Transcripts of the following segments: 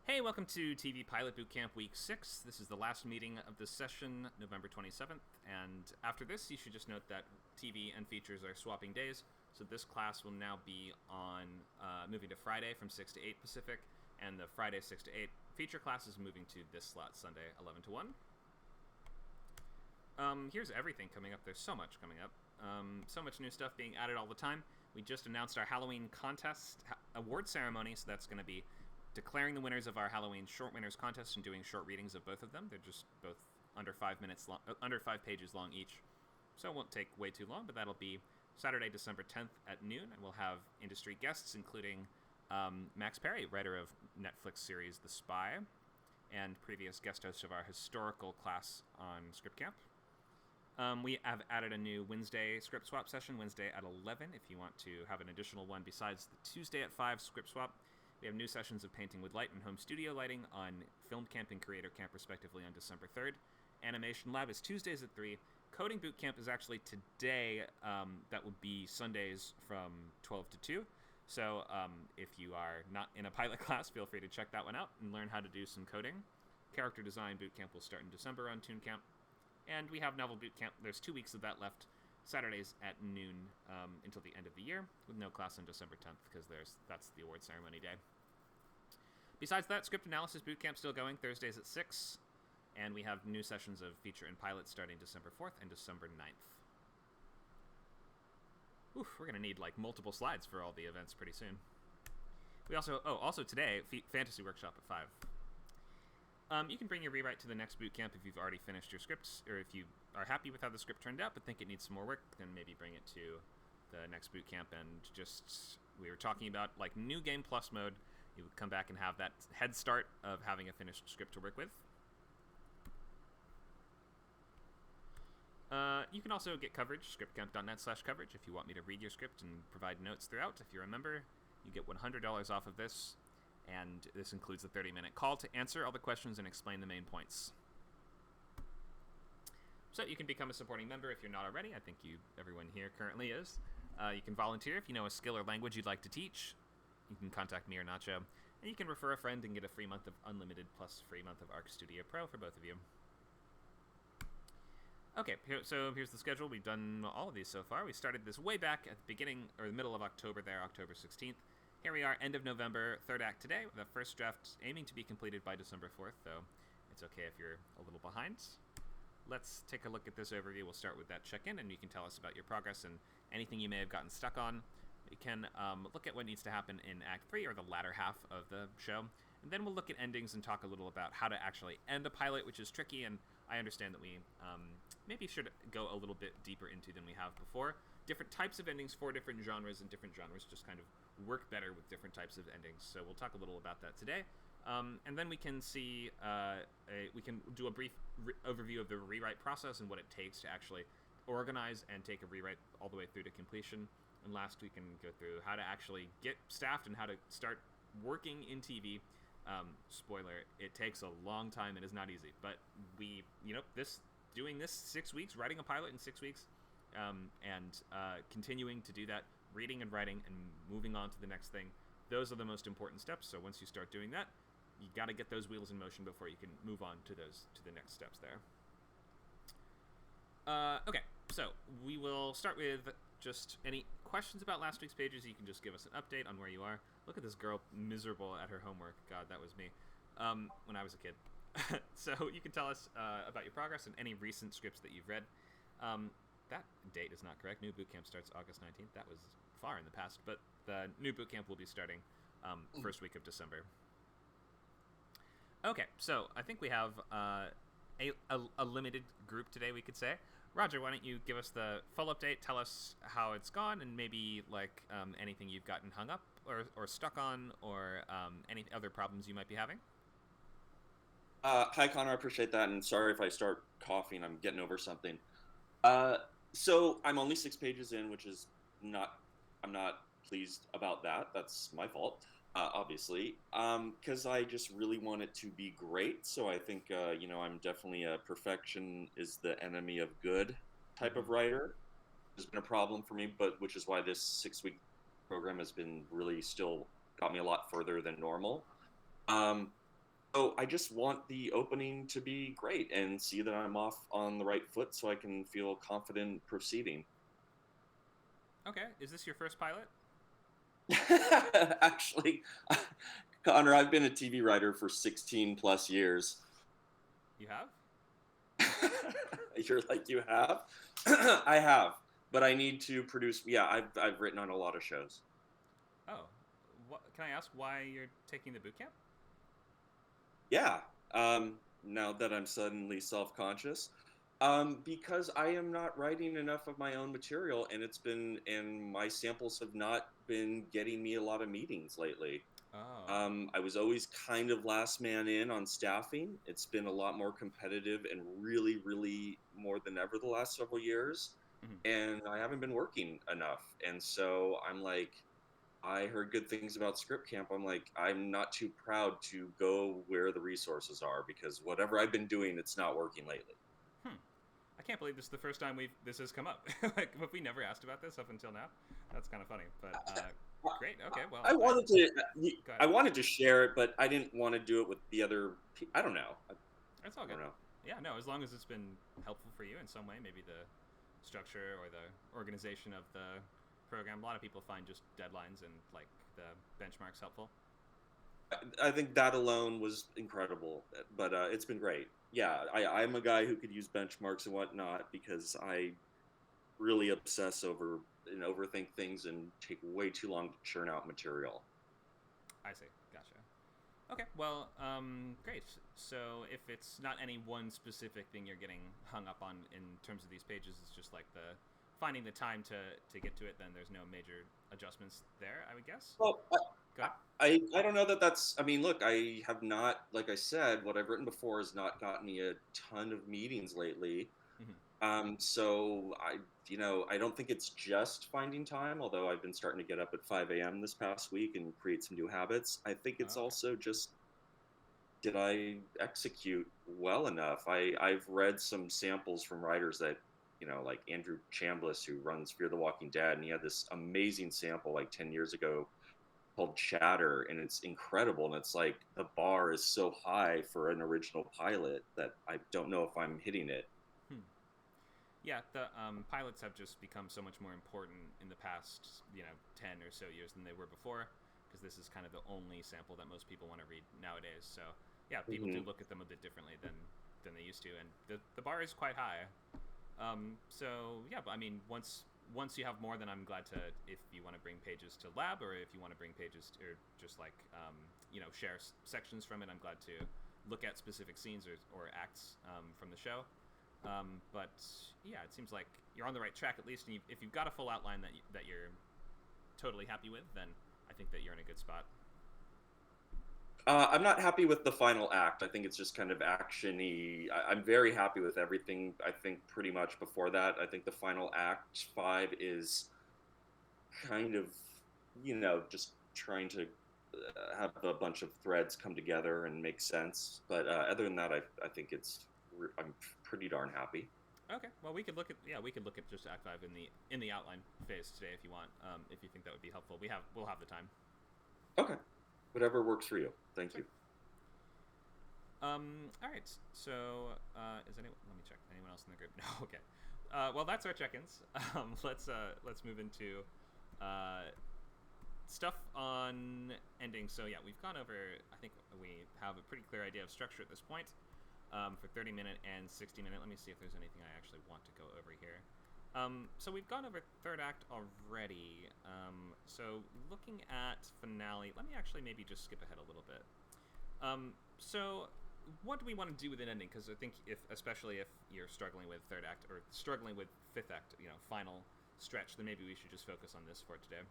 Hey, welcome to TV Pilot Bootcamp Week 6. This is the last meeting of this session, November 27th, and after this, you should just note that TV and features are swapping days, so this class will now be on moving to Friday from 6 to 8 Pacific, and the Friday 6 to 8 feature class is moving to this slot, Sunday 11 to 1. Here's everything coming up. There's so much coming up. So much new stuff being added all the time. We just announced our Halloween contest award ceremony, so that's going to be declaring the winners of our Halloween short winners contest and doing short readings of both of them. They're just both under 5 minutes long, under 5 pages long each, so it won't take way too long. But that'll be Saturday, December 10th at noon, and we'll have industry guests, including Max Perry, writer of Netflix series The Spy, and previous guest host of our historical class on Script Camp. We have added a new Wednesday script swap session, Wednesday at 11, if you want to have an additional one besides the Tuesday at 5 script swap. We have new sessions of painting with light and home studio lighting on Film Camp and Creator Camp, respectively, on December 3rd. Animation Lab is Tuesdays at 3. Coding Bootcamp is actually today. That will be Sundays from 12 to 2. So if you are not in a pilot class, feel free to check that one out and learn how to do some coding. Character Design Bootcamp will start in December on Toon Camp. And we have Novel Bootcamp. There's 2 weeks of that left. Saturdays at noon until the end of the year, with no class on December 10th, because that's the award ceremony day. Besides that, Script Analysis Bootcamp still going, Thursdays at 6, and we have new sessions of Feature and Pilot starting December 4th and December 9th. Oof, we're going to need multiple slides for all the events pretty soon. We also today, Fantasy Workshop at 5. You can bring your rewrite to the next bootcamp if you've already finished your scripts, or if you are happy with how the script turned out but think it needs some more work, then maybe bring it to the next bootcamp. And we were talking about New Game Plus mode. You would come back and have that head start of having a finished script to work with. You can also get coverage, scriptcamp.net/coverage, if you want me to read your script and provide notes throughout. If you're a member, you get $100 off of this. And this includes a 30-minute call to answer all the questions and explain the main points. So you can become a supporting member if you're not already. I think everyone here currently is. You can volunteer if you know a skill or language you'd like to teach. You can contact me or Nacho. And you can refer a friend and get a free month of Unlimited plus free month of Arc Studio Pro for both of you. Okay, so here's the schedule. We've done all of these so far. We started this way back at the beginning, or the middle of October there, October 16th. Here we are, end of November, third act today, with the first draft aiming to be completed by December 4th, though it's okay if you're a little behind. Let's take a look at this overview. We'll start with that check-in, and you can tell us about your progress and anything you may have gotten stuck on. We can look at what needs to happen in Act 3, or the latter half of the show, and then we'll look at endings and talk a little about how to actually end a pilot, which is tricky, and I understand that we maybe should go a little bit deeper into than we have before. Different types of endings for different genres, and different genres just kind of work better with different types of endings. So we'll talk a little about that today. And then we can see, we can do a brief overview of the rewrite process and what it takes to actually organize and take a rewrite all the way through to completion. And last, we can go through how to actually get staffed and how to start working in TV. Spoiler, it takes a long time and is not easy. But doing this 6 weeks, writing a pilot in 6 weeks, and continuing to do that, reading and writing and moving on to the next thing, those are the most important steps. So once you start doing that, you got to get those wheels in motion before you can move on to the next steps there. Okay, so we will start with just any questions about last week's pages. You can just give us an update on where you are. Look at this girl miserable at her homework. God, that was me when I was a kid. So you can tell us about your progress and any recent scripts that you've read. That date is not correct. New bootcamp starts August 19th. That was far in the past, but the new bootcamp will be starting first week of December. Okay, so I think we have a limited group today, we could say. Roger, why don't you give us the full update, tell us how it's gone, and maybe anything you've gotten hung up or stuck on, or any other problems you might be having? Hi, Connor. I appreciate that, and sorry if I start coughing. I'm getting over something. So I'm only 6 pages in, which is not. I'm not pleased about that. That's my fault, obviously, because I just really want it to be great. So I think I'm definitely a perfection is the enemy of good type of writer. Has been a problem for me, but which is why this 6 week program has been really still got me a lot further than normal. I just want the opening to be great and see that I'm off on the right foot so I can feel confident proceeding. Okay, is this your first pilot? Actually, Connor, I've been a TV writer for 16 plus years. You have? You're like, you have? I have, but I need to produce. Yeah, I've written on a lot of shows. Oh, can I ask why you're taking the boot camp? Yeah. Now that I'm suddenly self-conscious, because I am not writing enough of my own material, and my samples have not been getting me a lot of meetings lately. Oh, I was always kind of last man in on staffing. It's been a lot more competitive and really, really more than ever the last several years. mhm. And I haven't been working enough. And so I'm like, I heard good things about Script Camp. I'm like, I'm not too proud to go where the resources are because whatever I've been doing, it's not working lately. Hmm. I can't believe this is the first time this has come up. Like, have we never asked about this up until now? That's kind of funny. But great. Okay. Well, I wanted to, go ahead. I wanted to share it, but I didn't want to do it with the other. I don't know. That's all I good. don't know. Yeah. No. As long as it's been helpful for you in some way, maybe the structure or the organization of the program. A lot of people find just deadlines and like the benchmarks helpful. I think that alone was incredible, but it's been great. Yeah, I'm a guy who could use benchmarks and whatnot because I really obsess over and overthink things and take way too long to churn out material. I see. Gotcha. Okay. Well, great. So if it's not any one specific thing you're getting hung up on in terms of these pages, it's just like the finding the time to get to it. Then there's no major adjustments there, I would guess. Well, Go ahead. I don't know that that's. I mean, look, I have not, like I said, what I've written before has not gotten me a ton of meetings lately. Mm-hmm. So I don't think it's just finding time. Although I've been starting to get up at 5 a.m. this past week and create some new habits. I think Oh, it's okay. also just did I execute well enough? I've read some samples from writers that like Andrew Chambliss, who runs Fear the Walking Dead, and he had this amazing sample like 10 years ago called Chatter, and it's incredible. And it's like the bar is so high for an original pilot that I don't know if I'm hitting it. Hmm. Yeah, the pilots have just become so much more important in the past, 10 or so years than they were before, because this is kind of the only sample that most people want to read nowadays. So, yeah, people do Hmm. look at them a bit differently than they used to, and the bar is quite high. So yeah, but I mean, once you have more, then I'm glad to if you want to bring pages to lab, or if you want to bring pages to, or just like share sections from it. I'm glad to look at specific scenes or acts from the show. But yeah, it seems like you're on the right track at least. And if you've got a full outline that you're totally happy with, then I think that you're in a good spot. I'm not happy with the final act. I think it's just kind of actiony. I'm very happy with everything. I think pretty much before that. I think the final act 5 is kind of, just trying to have a bunch of threads come together and make sense. But other than that, I think I'm pretty darn happy. Okay, well we could look at just Act 5 in the outline phase today if you want. If you think that would be helpful, we'll have the time. Okay, whatever works for you. Thank you. All right. So, is anyone? Let me check. Anyone else in the group? No. Okay. Well, that's our check-ins. Let's move into stuff on ending. So yeah, we've gone over. I think we have a pretty clear idea of structure at this point. For 30-minute and 60-minute. Let me see if there's anything I actually want to go over here. So we've gone over third act already. So looking at finale, let me actually maybe just skip ahead a little bit. So what do we want to do with an ending? Because I think especially if you're struggling with third act or struggling with fifth act, final stretch, then maybe we should just focus on this for today.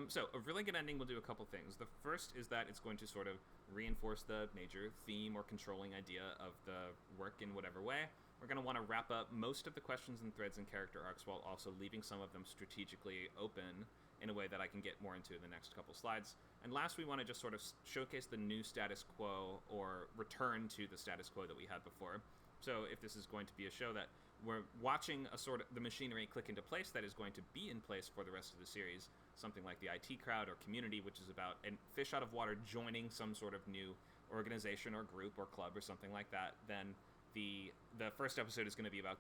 So a really good ending will do a couple things. The first is that it's going to sort of reinforce the major theme or controlling idea of the work in whatever way. We're going to want to wrap up most of the questions and threads and character arcs while also leaving some of them strategically open in a way that I can get more into in the next couple slides. And last, we want to just sort of showcase the new status quo or return to the status quo that we had before. So if this is going to be a show that we're watching a sort of the machinery click into place that is going to be in place for the rest of the series, something like the IT crowd or community, which is about a fish out of water joining some sort of new organization or group or club or something like that, then the first episode is going to be about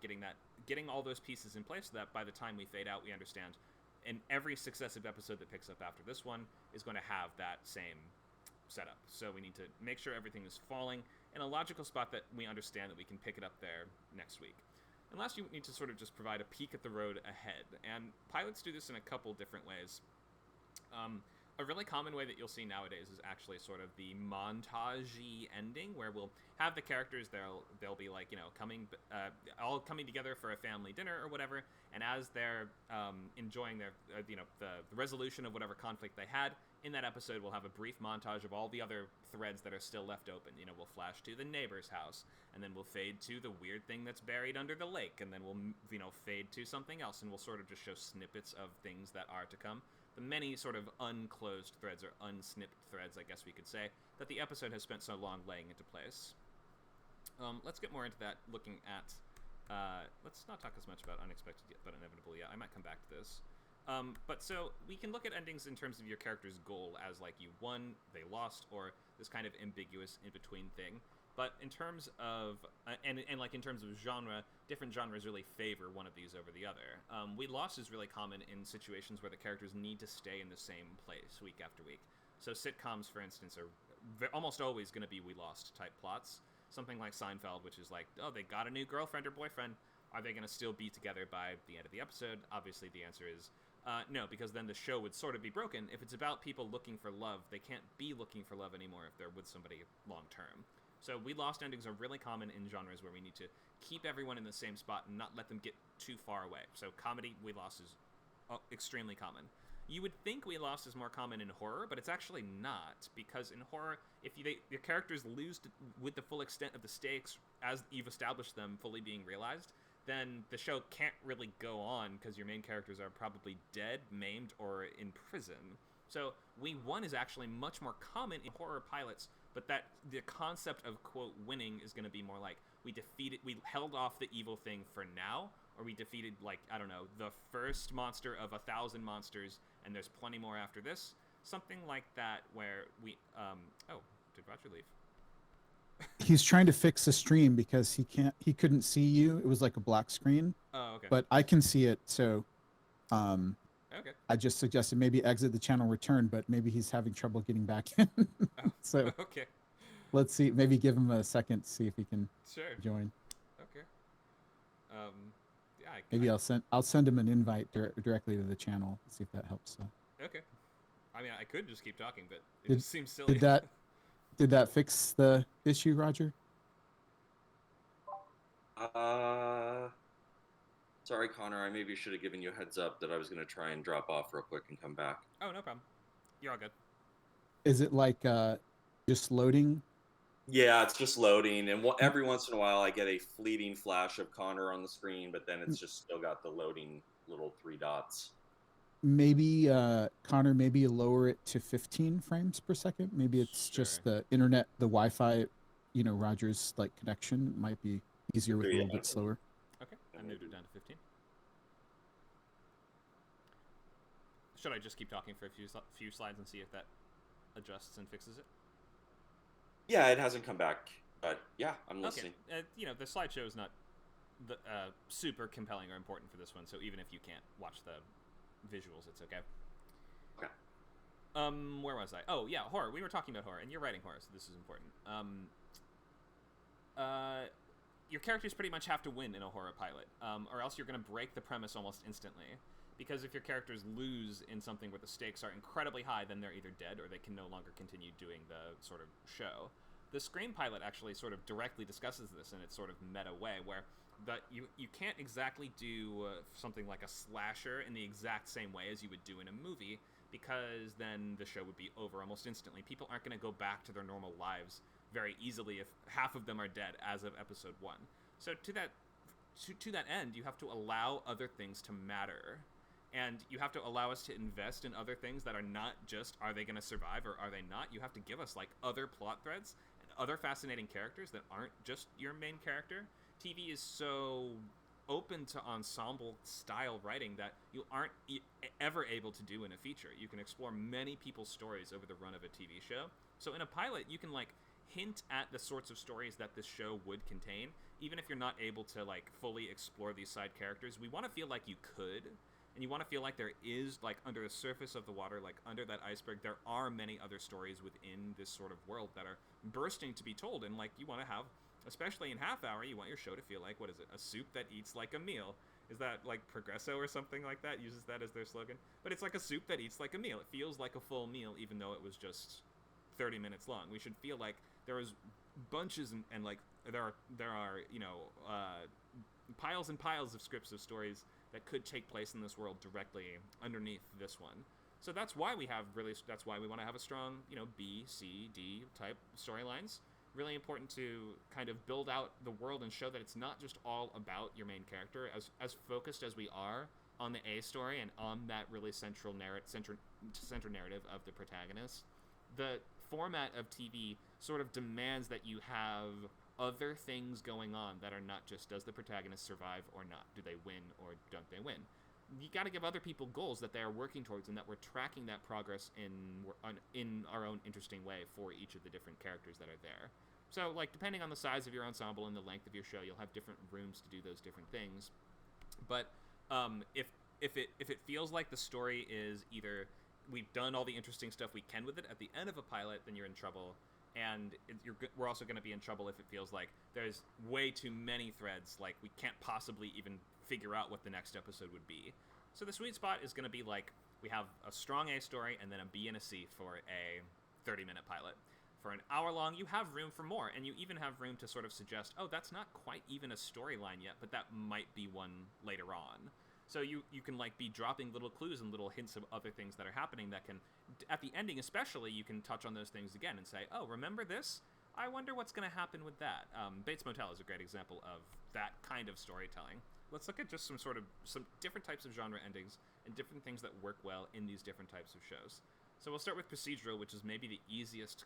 getting all those pieces in place so that by the time we fade out, we understand. And every successive episode that picks up after this one is going to have that same setup. So we need to make sure everything is falling in a logical spot that we understand that we can pick it up there next week. And last, you need to sort of just provide a peek at the road ahead. And pilots do this in a couple different ways. A really common way that you'll see nowadays is actually sort of the montage-y ending, where we'll have the characters, they'll be like, all coming together for a family dinner or whatever, and as they're enjoying their, the resolution of whatever conflict they had, in that episode we'll have a brief montage of all the other threads that are still left open. We'll flash to the neighbor's house, and then we'll fade to the weird thing that's buried under the lake, and then we'll, fade to something else, and we'll sort of just show snippets of things that are to come. The many sort of unclosed threads, or unsnipped threads, I guess we could say, that the episode has spent so long laying into place. Let's get more into that, looking at... let's not talk as much about unexpected yet, but inevitable yet. I might come back to this. But so, we can look at endings in terms of your character's goal as, like, you won, they lost, or this kind of ambiguous in-between thing. But in terms of, and like in terms of genre, different genres really favor one of these over the other. We lost is really common in situations where the characters need to stay in the same place week after week. So sitcoms, for instance, are almost always going to be we lost type plots. Something like Seinfeld, which is like, oh, they got a new girlfriend or boyfriend. Are they going to still be together by the end of the episode? Obviously, the answer is no, because then the show would sort of be broken. If it's about people looking for love, they can't be looking for love anymore if they're with somebody long term. So we lost endings are really common in genres where we need to keep everyone in the same spot and not let them get too far away. So comedy, we lost is extremely common. You would think we lost is more common in horror, but it's actually not, because in horror, if your characters lose with the full extent of the stakes as you've established them fully being realized, then the show can't really go on because your main characters are probably dead, maimed, or in prison. So we won is actually much more common in horror pilots, but that the concept of, quote, winning is going to be more like we held off the evil thing for now, or we defeated, like, I don't know, the first monster of 1,000 monsters, and there's plenty more after this. Something like that, where we, oh, did Roger leave? He's trying to fix the stream because he couldn't see you. It was like a black screen. Oh, okay. But I can see it, so okay. I just suggested maybe exit the channel, return, but maybe he's having trouble getting back in. Oh, so okay. Let's see. Maybe give him a second to see if he can join. Okay. Yeah. Maybe I'll send him an invite directly to the channel. See if that helps. Okay. I mean, I could just keep talking, but it just seems silly. Did that fix the issue, Roger? Sorry, Connor. I maybe should have given you a heads up that I was going to try and drop off real quick and come back. Oh, no problem. You're all good. Is it like just loading? Yeah, it's just loading, and every once in a while I get a fleeting flash of Connor on the screen, but then it's just still got the loading little 3 dots. Maybe, Connor, maybe you lower it to 15 frames per second. Maybe it's just the internet, the Wi-Fi, Roger's like connection might be easier with a little bit slower. Okay, I moved it down to 15. Should I just keep talking for a few slides and see if that adjusts and fixes it? Yeah, it hasn't come back, but yeah, I'm listening. Okay. The slideshow is not super compelling or important for this one, so even if you can't watch the visuals, it's okay. Okay. Where was I? Oh, yeah, horror. We were talking about horror, and you're writing horror, so this is important. Your characters pretty much have to win in a horror pilot, or else you're going to break the premise almost instantly. Because if your characters lose in something where the stakes are incredibly high, then they're either dead or they can no longer continue doing the sort of show. The Scream pilot actually sort of directly discusses this in its sort of meta way, where you can't exactly do something like a slasher in the exact same way as you would do in a movie, because then the show would be over almost instantly. People aren't going to go back to their normal lives very easily if half of them are dead as of episode 1. So to that end, you have to allow other things to matter. And you have to allow us to invest in other things that are not just, are they going to survive or are they not? You have to give us, like, other plot threads and other fascinating characters that aren't just your main character. TV is so open to ensemble-style writing that you aren't ever able to do in a feature. You can explore many people's stories over the run of a TV show. So in a pilot, you can, like, hint at the sorts of stories that this show would contain. Even if you're not able to like fully explore these side characters, we want to feel like you could, and you want to feel like there is, like, under the surface of the water, like under that iceberg, there are many other stories within this sort of world that are bursting to be told. And like, you want to have, especially in Half Hour, you want your show to feel like, what is it, a soup that eats like a meal. Is that like Progresso or something like that uses that as their slogan? But it's like a soup that eats like a meal. It feels like a full meal, even though it was just 30 minutes long. We should feel like there is bunches and like there are piles and piles of scripts of stories that could take place in this world directly underneath this one. So that's why we want to have a strong, B, C, D type storylines. Really important to kind of build out the world and show that it's not just all about your main character. As focused as we are on the A story and on that really center narrative of the protagonist, the format of TV sort of demands that you have other things going on that are not just, does the protagonist survive or not? Do they win or don't they win? You got to give other people goals that they are working towards, and that we're tracking that progress in our own interesting way for each of the different characters that are there. So, like, depending on the size of your ensemble and the length of your show, you'll have different rooms to do those different things. But if it feels like the story is either we've done all the interesting stuff we can with it at the end of a pilot, then you're in trouble. And we're also going to be in trouble if it feels like there's way too many threads, like we can't possibly even figure out what the next episode would be. So the sweet spot is going to be like, we have a strong A story and then a B and a C for a 30-minute pilot. For an hour long, you have room for more, and you even have room to sort of suggest, oh, that's not quite even a storyline yet, but that might be one later on. So you can like be dropping little clues and little hints of other things that are happening that can, at the ending especially, you can touch on those things again and say, oh, remember this? I wonder what's going to happen with that. Bates Motel is a great example of that kind of storytelling. Let's look at just some different types of genre endings and different things that work well in these different types of shows. So we'll start with procedural, which is maybe the easiest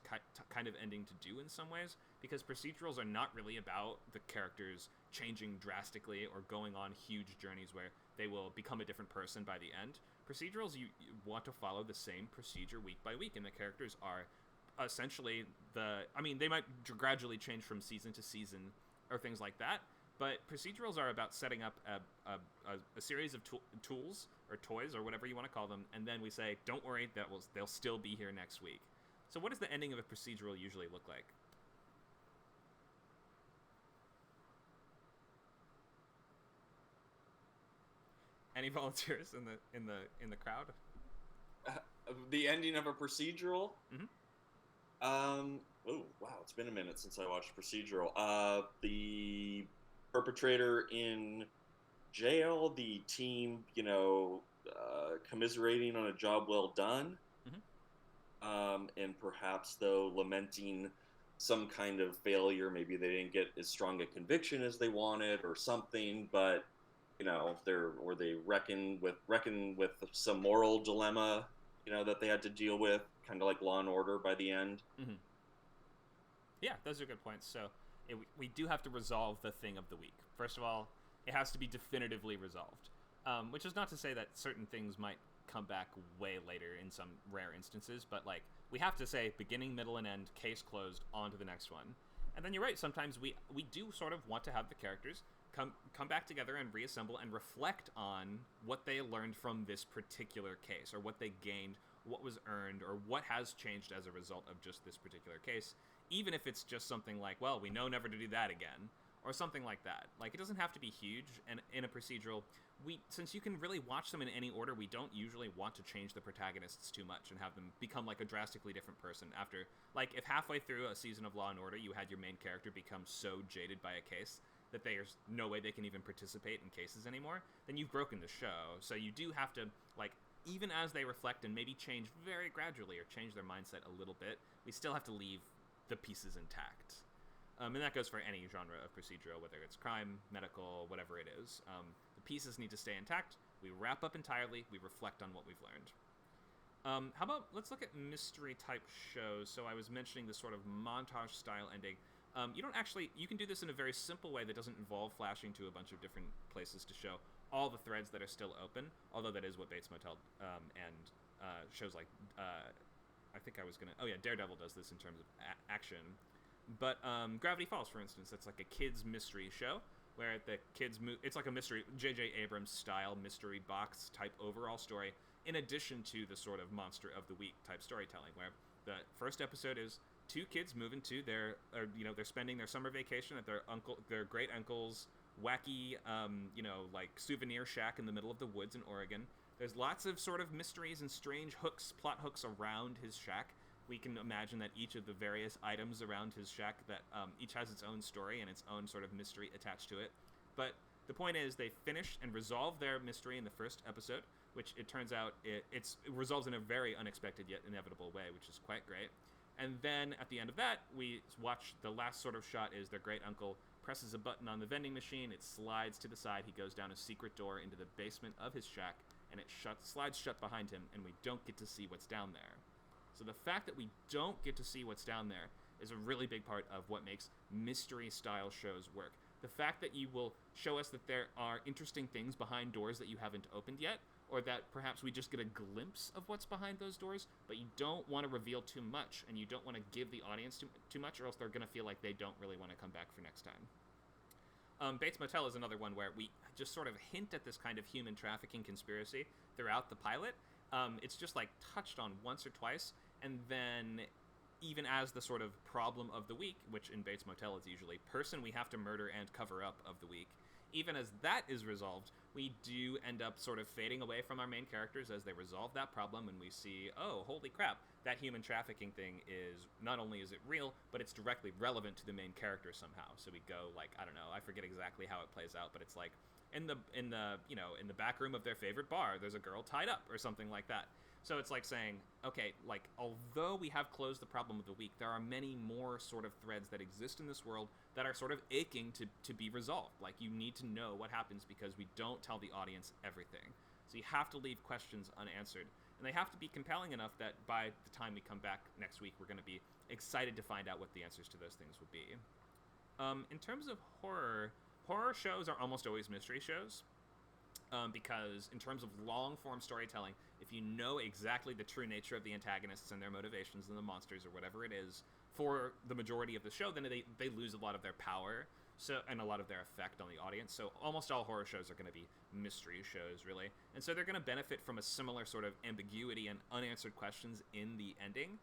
kind of ending to do in some ways, because procedurals are not really about the characters changing drastically or going on huge journeys where they will become a different person by the end. Procedurals, you want to follow the same procedure week by week, and the characters are essentially they might gradually change from season to season or things like that, but procedurals are about setting up a series of tools or toys or whatever you want to call them, and then we say, don't worry, they'll still be here next week. So what does the ending of a procedural usually look like? Any volunteers in the crowd? The ending of a procedural? Mm-hmm. Oh, wow, it's been a minute since I watched procedural. The perpetrator in jail, the team, commiserating on a job well done. Mm-hmm. And perhaps, though, lamenting some kind of failure. Maybe they didn't get as strong a conviction as they wanted or something, but, they reckon with some moral dilemma, that they had to deal with, kind of like Law and Order by the end. Mm-hmm. Yeah, those are good points. So we do have to resolve the thing of the week. First of all, it has to be definitively resolved, which is not to say that certain things might come back way later in some rare instances, but like we have to say beginning, middle, and end, case closed, on to the next one. And then you're right, sometimes we do sort of want to have the characters come back together and reassemble and reflect on what they learned from this particular case, or what they gained, what was earned, or what has changed as a result of just this particular case, even if it's just something like, well, we know never to do that again, or something like that. Like, it doesn't have to be huge, and in a procedural, since you can really watch them in any order, we don't usually want to change the protagonists too much and have them become like a drastically different person after, like, if halfway through a season of Law & Order you had your main character become so jaded by a case that there's no way they can even participate in cases anymore, then you've broken the show. So you do have to, like, even as they reflect and maybe change very gradually or change their mindset a little bit, we still have to leave the pieces intact. And that goes for any genre of procedural, whether it's crime, medical, whatever it is. The pieces need to stay intact. We wrap up entirely. We reflect on what we've learned. How about, let's look at mystery-type shows. So I was mentioning this sort of montage-style ending. You can do this in a very simple way that doesn't involve flashing to a bunch of different places to show all the threads that are still open, although that is what Bates Motel and shows like, Daredevil does this in terms of action. But Gravity Falls, for instance, that's like a kids mystery show where the kids move. It's like a mystery, J.J. Abrams style mystery box type overall story, in addition to the sort of monster of the week type storytelling, where the first episode is two kids moving to they're spending their summer vacation at their great uncle's wacky, like souvenir shack in the middle of the woods in Oregon. There's lots of sort of mysteries and strange plot hooks around his shack. We can imagine that each of the various items around his shack that each has its own story and its own sort of mystery attached to it. But the point is, they finish and resolve their mystery in the first episode, which it turns out it resolves in a very unexpected yet inevitable way, which is quite great. And then at the end of that, we watch the last sort of shot is their great uncle presses a button on the vending machine, it slides to the side, he goes down a secret door into the basement of his shack, and it slides shut behind him, and we don't get to see what's down there. So the fact that we don't get to see what's down there is a really big part of what makes mystery-style shows work. The fact that you will show us that there are interesting things behind doors that you haven't opened yet, or that perhaps we just get a glimpse of what's behind those doors, but you don't want to reveal too much, and you don't want to give the audience too much, or else they're going to feel like they don't really want to come back for next time. Bates Motel is another one where we just sort of hint at this kind of human trafficking conspiracy throughout the pilot. It's just like touched on once or twice, and then even as the sort of problem of the week, which in Bates Motel is usually person we have to murder and cover up of the week, even as that is resolved, we do end up sort of fading away from our main characters as they resolve that problem, and we see, oh, holy crap, that human trafficking thing is, not only is it real, but it's directly relevant to the main character somehow. So we go, like, I don't know, I forget exactly how it plays out, but it's like, in the back room of their favorite bar, there's a girl tied up, or something like that. So it's like saying, okay, like, although we have closed the problem of the week, there are many more sort of threads that exist in this world that are sort of aching to be resolved. Like, you need to know what happens because we don't tell the audience everything. So you have to leave questions unanswered. And they have to be compelling enough that by the time we come back next week, we're going to be excited to find out what the answers to those things would be. In terms of horror shows are almost always mystery shows. Because in terms of long-form storytelling, if you know exactly the true nature of the antagonists and their motivations and the monsters or whatever it is for the majority of the show, then they lose a lot of their power and a lot of their effect on the audience. So almost all horror shows are going to be mystery shows, really. And so they're going to benefit from a similar sort of ambiguity and unanswered questions in the ending.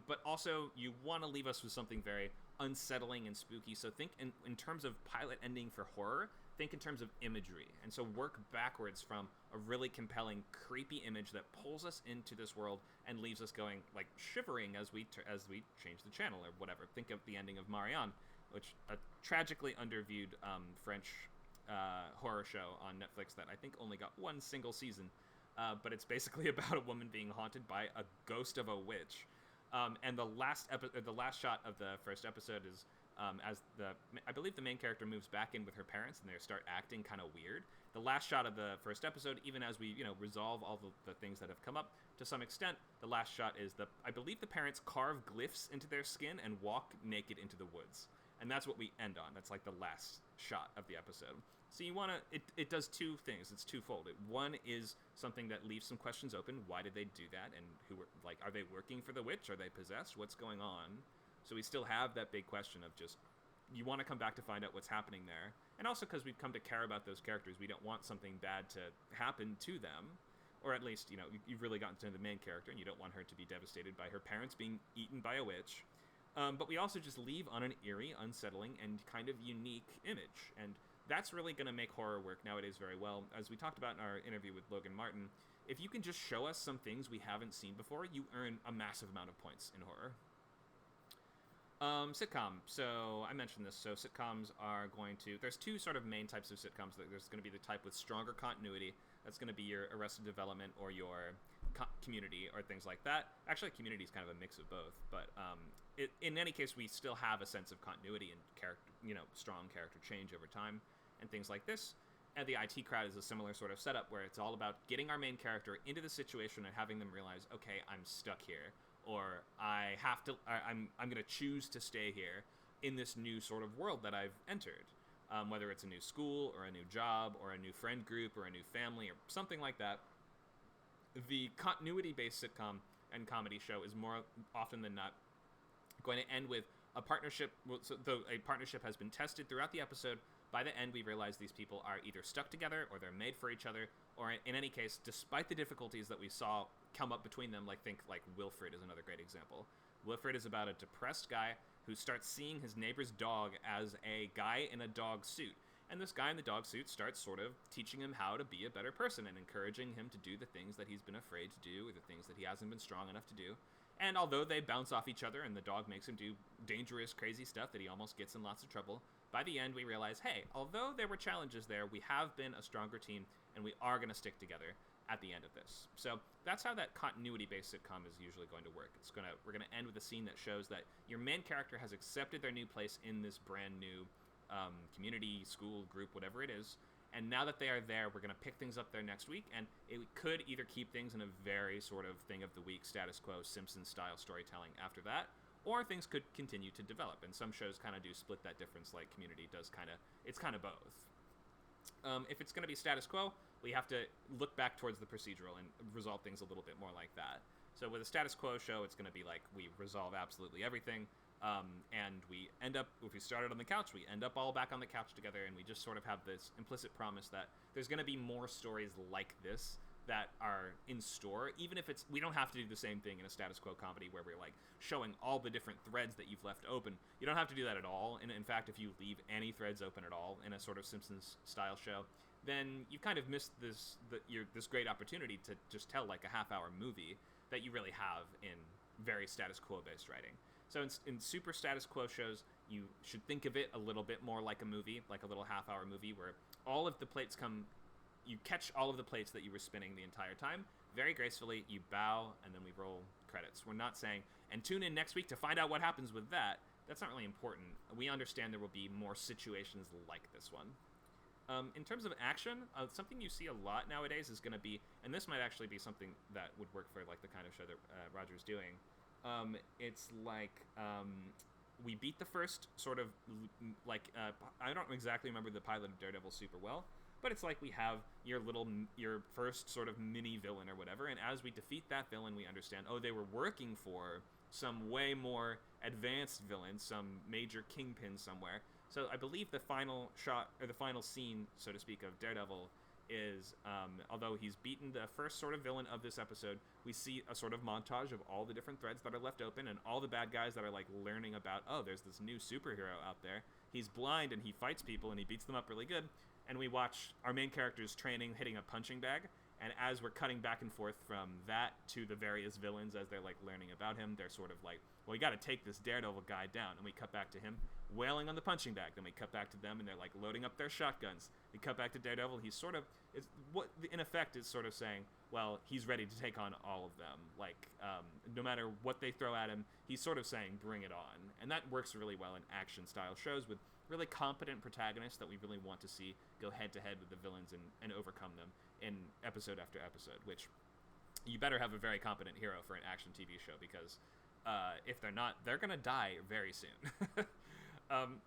But also, you want to leave us with something very unsettling and spooky. So think in terms of pilot ending for horror, think in terms of imagery. And so work backwards from a really compelling, creepy image that pulls us into this world and leaves us going, like, shivering as we change the channel or whatever. Think of the ending of Marianne, which a tragically underviewed French horror show on Netflix that I think only got one single season. But it's basically about a woman being haunted by a ghost of a witch. And the last shot of the first episode is I believe the main character moves back in with her parents and they start acting kind of weird. The last shot of the first episode, even as we resolve all the things that have come up to some extent, the last shot is I believe the parents carve glyphs into their skin and walk naked into the woods. And that's what we end on. That's like the last shot of the episode. So you want to, it does two things. It's twofold. One is something that leaves some questions open. Why did they do that? And are they working for the witch? Are they possessed? What's going on? So we still have that big question of just, you want to come back to find out what's happening there. And also because we've come to care about those characters, we don't want something bad to happen to them. Or at least, you've really gotten to know the main character and you don't want her to be devastated by her parents being eaten by a witch. But we also just leave on an eerie, unsettling, and kind of unique image. And that's really going to make horror work nowadays very well. As we talked about in our interview with Logan Martin, if you can just show us some things we haven't seen before, you earn a massive amount of points in horror. Sitcom. So I mentioned this. So sitcoms are there's two sort of main types of sitcoms. There's going to be the type with stronger continuity. That's going to be your Arrested Development or your Community or things like that. Actually, Community is kind of a mix of both. But in any case, we still have a sense of continuity and character, strong character change over time and things like this. And the IT Crowd is a similar sort of setup where it's all about getting our main character into the situation and having them realize, okay, I'm stuck here. Or I'm going to choose to stay here in this new sort of world that I've entered. Whether it's a new school or a new job or a new friend group or a new family or something like that. The continuity-based sitcom and comedy show is more often than not going to end with a partnership. So though a partnership has been tested throughout the episode, by the end we realize these people are either stuck together or they're made for each other. Or in any case, despite the difficulties that we saw come up between them, like Wilfred is another great example. Wilfred is about a depressed guy who starts seeing his neighbor's dog as a guy in a dog suit. And this guy in the dog suit starts sort of teaching him how to be a better person and encouraging him to do the things that he's been afraid to do or the things that he hasn't been strong enough to do. And although they bounce off each other and the dog makes him do dangerous, crazy stuff that he almost gets in lots of trouble, by the end we realize, hey, although there were challenges there, we have been a stronger team and we are going to stick together at the end of this. So that's how that continuity-based sitcom is usually going to work. We're going to end with a scene that shows that your main character has accepted their new place in this brand new community, school, group, whatever it is. And now that they are there, we're going to pick things up there next week, and it could either keep things in a very sort of thing of the week, status quo, Simpsons-style storytelling after that, or things could continue to develop. And some shows kind of do split that difference, like Community does it's kind of both. If it's going to be status quo, we have to look back towards the procedural and resolve things a little bit more like that. So with a status quo show, it's going to be like we resolve absolutely everything. And we end up, if we started on the couch, we end up all back on the couch together, and we just sort of have this implicit promise that there's going to be more stories like this that are in store, even if we don't have to do the same thing in a status quo comedy where we're like showing all the different threads that you've left open. You don't have to do that at all, and in fact, if you leave any threads open at all in a sort of Simpsons-style show, then you kind of missed this great opportunity to just tell like a half-hour movie that you really have in very status quo-based writing. So in super status quo shows, you should think of it a little bit more like a movie, like a little half-hour movie where all of the plates you catch all of the plates that you were spinning the entire time. Very gracefully, you bow, and then we roll credits. We're not saying, and tune in next week to find out what happens with that. That's not really important. We understand there will be more situations like this one. In terms of action, something you see a lot nowadays is going to be, and this might actually be something that would work for like the kind of show that Roger's doing. It's like we beat the first sort of I don't exactly remember the pilot of Daredevil super well, but it's like we have your first sort of mini villain or whatever, and as we defeat that villain, we understand, oh, they were working for some way more advanced villain, some major kingpin somewhere. So I believe the final shot, or the final scene, so to speak, of Daredevil is, although he's beaten the first sort of villain of this episode, we see a sort of montage of all the different threads that are left open and all the bad guys that are like learning about, oh, there's this new superhero out there. He's blind and he fights people and he beats them up really good. And we watch our main characters training, hitting a punching bag. And as we're cutting back and forth from that to the various villains as they're like learning about him, they're sort of like, well, we got to take this Daredevil guy down. And we cut back to him wailing on the punching bag. Then we cut back to them and they're like loading up their shotguns. We cut back to Daredevil. He's sort of, what in effect is sort of saying, well, he's ready to take on all of them. Like, no matter what they throw at him, he's sort of saying, bring it on. And that works really well in action style shows with really competent protagonists that we really want to see go head to head with the villains and overcome them in episode after episode, which you better have a very competent hero for an action TV show, because if they're not, they're going to die very soon.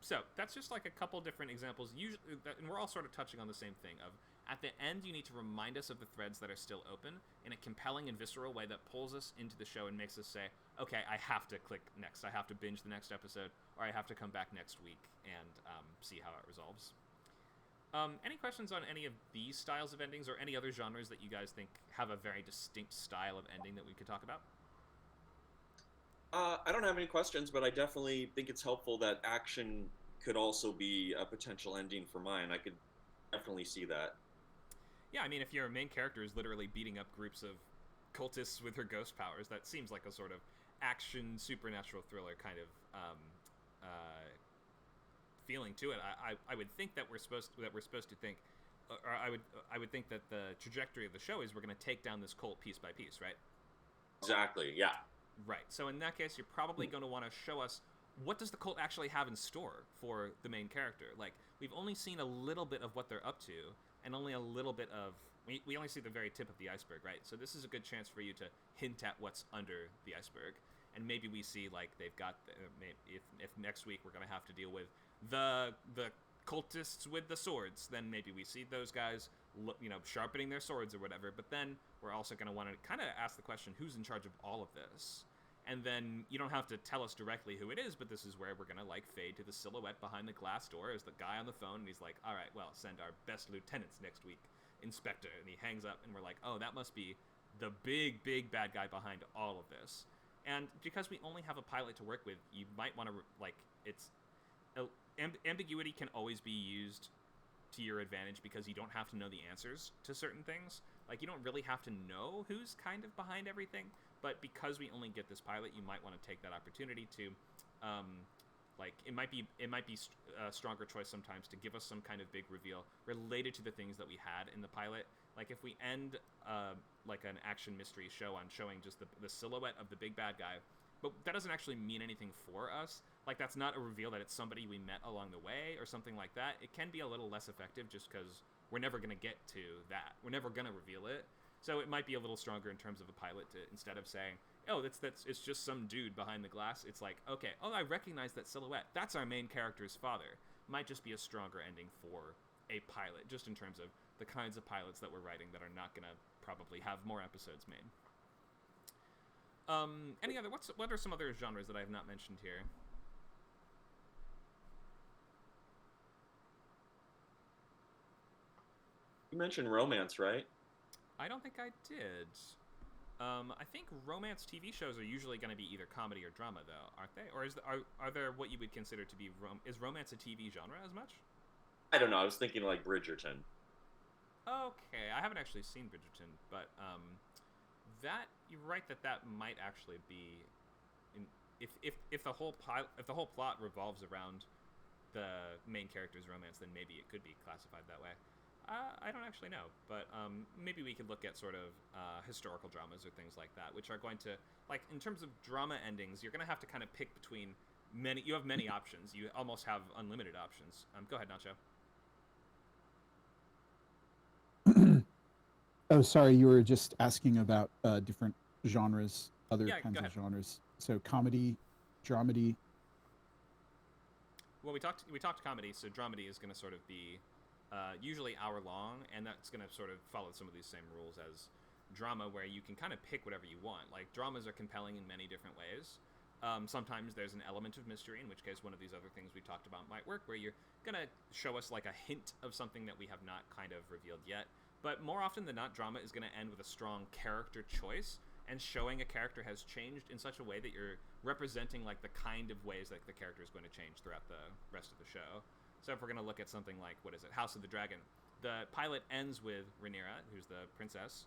So that's just like a couple different examples, usually, and we're all sort of touching on the same thing of, at the end, you need to remind us of the threads that are still open in a compelling and visceral way that pulls us into the show and makes us say, okay, I have to click next, I have to binge the next episode, or I have to come back next week and see how it resolves. Any questions on any of these styles of endings, or any other genres that you guys think have a very distinct style of ending that we could talk about? I don't have any questions, but I definitely think it's helpful that action could also be a potential ending for mine. I could definitely see that. Yeah, I mean, if your main character is literally beating up groups of cultists with her ghost powers, that seems like a sort of action supernatural thriller kind of feeling to it. I would think that we're supposed to think, or I would think that the trajectory of the show is we're going to take down this cult piece by piece, right? Exactly. Yeah. Right. So in that case, you're probably going to want to show us, what does the cult actually have in store for the main character? Like, we've only seen a little bit of what they're up to, and only a little bit of, we only see the very tip of the iceberg, right? So this is a good chance for you to hint at what's under the iceberg, and maybe we see, like, they've got, if next week we're going to have to deal with the cultists with the swords, then maybe we see those guys, sharpening their swords or whatever, but then we're also going to want to kind of ask the question, who's in charge of all of this? And then you don't have to tell us directly who it is, but this is where we're gonna like fade to the silhouette behind the glass door as the guy on the phone, and he's like, all right, well, send our best lieutenants next week, Inspector. And he hangs up, and we're like, oh, that must be the big bad guy behind all of this. And because we only have a pilot to work with, you might want to ambiguity can always be used to your advantage because you don't have to know the answers to certain things. Like, you don't really have to know who's kind of behind everything, but because we only get this pilot, you might want to take that opportunity to, it might be a stronger choice sometimes to give us some kind of big reveal related to the things that we had in the pilot. Like, if we end like an action mystery show on showing just the silhouette of the big bad guy, but that doesn't actually mean anything for us. Like, that's not a reveal that it's somebody we met along the way or something like that. It can be a little less effective just because we're never going to get to that. We're never going to reveal it. So it might be a little stronger in terms of a pilot to, instead of saying, oh, it's just some dude behind the glass, it's like, okay, oh, I recognize that silhouette. That's our main character's father. Might just be a stronger ending for a pilot, just in terms of the kinds of pilots that we're writing that are not going to probably have more episodes made. What are some other genres that I have not mentioned here? You mentioned romance, right? I don't think I did. I think romance TV shows are usually going to be either comedy or drama, though, aren't they? Or are there what you would consider to be is romance a TV genre as much? I don't know. I was thinking like Bridgerton. Okay, I haven't actually seen Bridgerton, but that you're right that might actually be, if the whole plot revolves around the main character's romance, then maybe it could be classified that way. I don't actually know, but maybe we could look at sort of historical dramas or things like that, which are going to, like, in terms of drama endings, you're going to have to kind of pick between many. You have many options. You almost have unlimited options. Go ahead, Nacho. Oh, sorry, you were just asking about different genres, other kinds of genres. So comedy, dramedy. Well, we talked comedy, so dramedy is going to sort of be usually hour long, and that's going to sort of follow some of these same rules as drama, where you can kind of pick whatever you want. Like, dramas are compelling in many different ways. Sometimes there's an element of mystery, in which case one of these other things we talked about might work, where you're going to show us like a hint of something that we have not kind of revealed yet. But more often than not, drama is going to end with a strong character choice and showing a character has changed in such a way that you're representing like the kind of ways that the character is going to change throughout the rest of the show. So if we're going to look at something like, what is it, House of the Dragon, the pilot ends with Rhaenyra, who's the princess.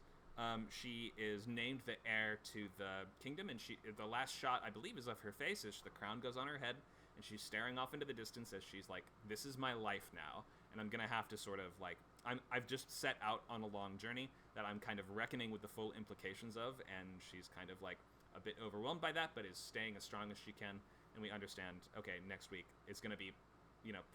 She is named the heir to the kingdom, and the last shot, I believe, is of her face as the crown goes on her head, and she's staring off into the distance as she's like, this is my life now, and I'm going to have to sort of like, I've just set out on a long journey that I'm kind of reckoning with the full implications of, and she's kind of like a bit overwhelmed by that, but is staying as strong as she can, and we understand, okay, next week it's going to be,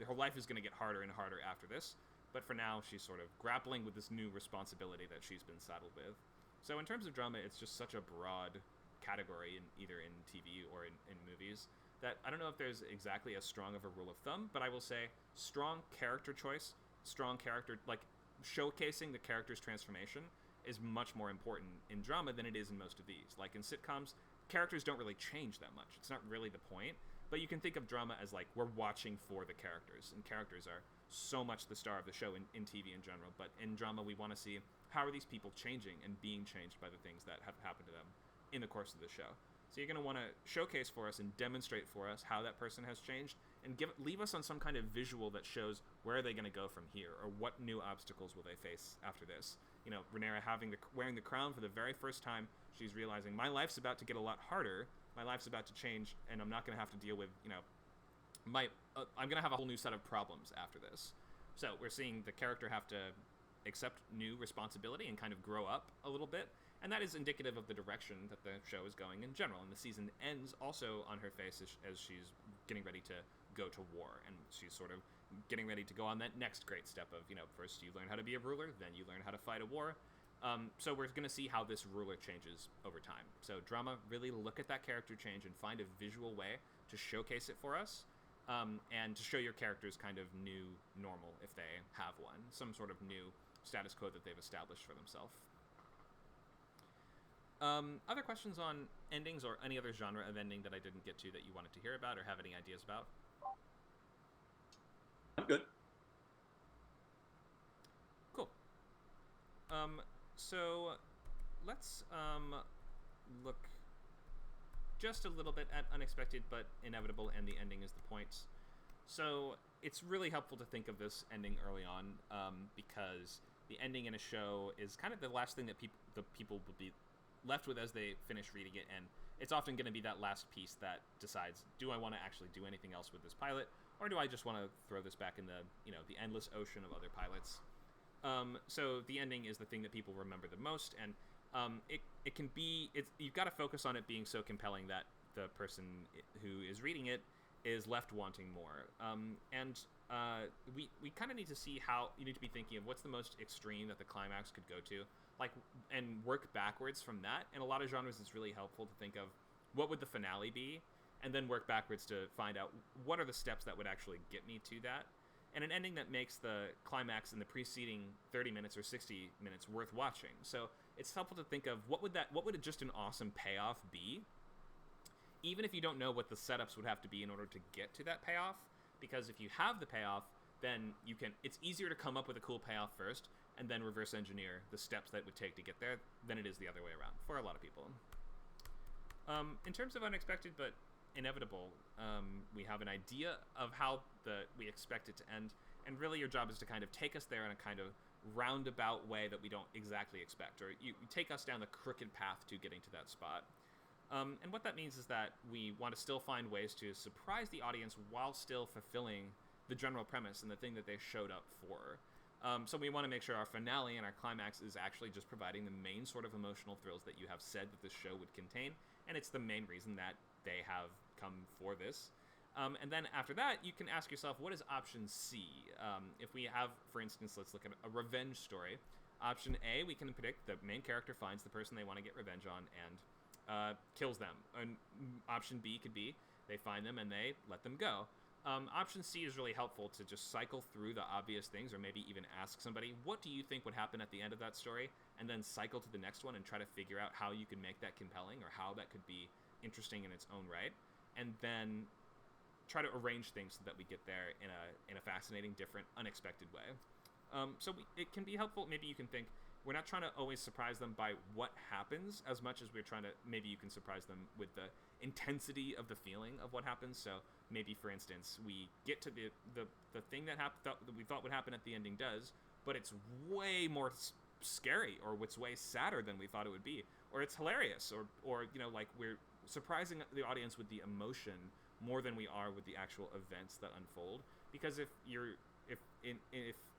her life is going to get harder and harder after this, but for now she's sort of grappling with this new responsibility that she's been saddled with. So in terms of drama, it's just such a broad category, either in TV or in movies, that I don't know if there's exactly as strong of a rule of thumb, but I will say strong character choice, strong character, like showcasing the character's transformation is much more important in drama than it is in most of these. Like in sitcoms, characters don't really change that much. It's not really the point. But you can think of drama as like we're watching for the characters, and characters are so much the star of the show in TV in general. But in drama, we want to see how are these people changing and being changed by the things that have happened to them in the course of the show. So you're going to want to showcase for us and demonstrate for us how that person has changed, and leave us on some kind of visual that shows where are they going to go from here, or what new obstacles will they face after this. Rhaenyra wearing the crown for the very first time, she's realizing my life's about to get a lot harder. My life's about to change, and I'm not going to have to deal with, I'm going to have a whole new set of problems after this. So we're seeing the character have to accept new responsibility and kind of grow up a little bit. And that is indicative of the direction that the show is going in general. And the season ends also on her face as she's getting ready to go to war. And she's sort of getting ready to go on that next great step of, first you learn how to be a ruler, then you learn how to fight a war. So we're going to see how this ruler changes over time. So drama, really look at that character change and find a visual way to showcase it for us, and to show your characters kind of new normal, if they have one, some sort of new status quo that they've established for themselves. Other questions on endings or any other genre of ending that I didn't get to that you wanted to hear about or have any ideas about? I'm good. Cool. So let's look just a little bit at unexpected but inevitable, and the ending is the point. So it's really helpful to think of this ending early on, because the ending in a show is kind of the last thing that the people will be left with as they finish reading it, and it's often going to be that last piece that decides, do I want to actually do anything else with this pilot, or do I just want to throw this back in the endless ocean of other pilots? So the ending is the thing that people remember the most, and it can be, you've got to focus on it being so compelling that the person who is reading it is left wanting more. We kind of need to see how you need to be thinking of what's the most extreme that the climax could go to, and work backwards from that. In a lot of genres, it's really helpful to think of what would the finale be, and then work backwards to find out what are the steps that would actually get me to that. And an ending that makes the climax in the preceding 30 minutes or 60 minutes worth watching. So it's helpful to think of what would just an awesome payoff be, even if you don't know what the setups would have to be in order to get to that payoff. Because if you have the payoff, then it's easier to come up with a cool payoff first and then reverse engineer the steps that would take to get there than it is the other way around for a lot of people. In terms of unexpected but inevitable, we have an idea of how we expect it to end, and really your job is to kind of take us there in a kind of roundabout way that we don't exactly expect, or you take us down the crooked path to getting to that spot. And what that means is that we want to still find ways to surprise the audience while still fulfilling the general premise and the thing that they showed up for. So we want to make sure our finale and our climax is actually just providing the main sort of emotional thrills that you have said that this show would contain, and it's the main reason that they have come for this. And then after that, you can ask yourself, what is option C? If we have, for instance, let's look at a revenge story. Option A, we can predict the main character finds the person they want to get revenge on and kills them. And option B could be they find them and they let them go. Option C is really helpful to just cycle through the obvious things, or maybe even ask somebody, what do you think would happen at the end of that story? And then cycle to the next one and try to figure out how you can make that compelling, or how that could be interesting in its own right. And then try to arrange things so that we get there in a fascinating, different, unexpected way. It can be helpful. Maybe you can think, we're not trying to always surprise them by what happens as much as we're trying to, maybe you can surprise them with the intensity of the feeling of what happens. So maybe, for instance, we get to the thing that we thought would happen at the ending does, but it's way more scary, or it's way sadder than we thought it would be, or it's hilarious, or we're surprising the audience with the emotion more than we are with the actual events that unfold. Because if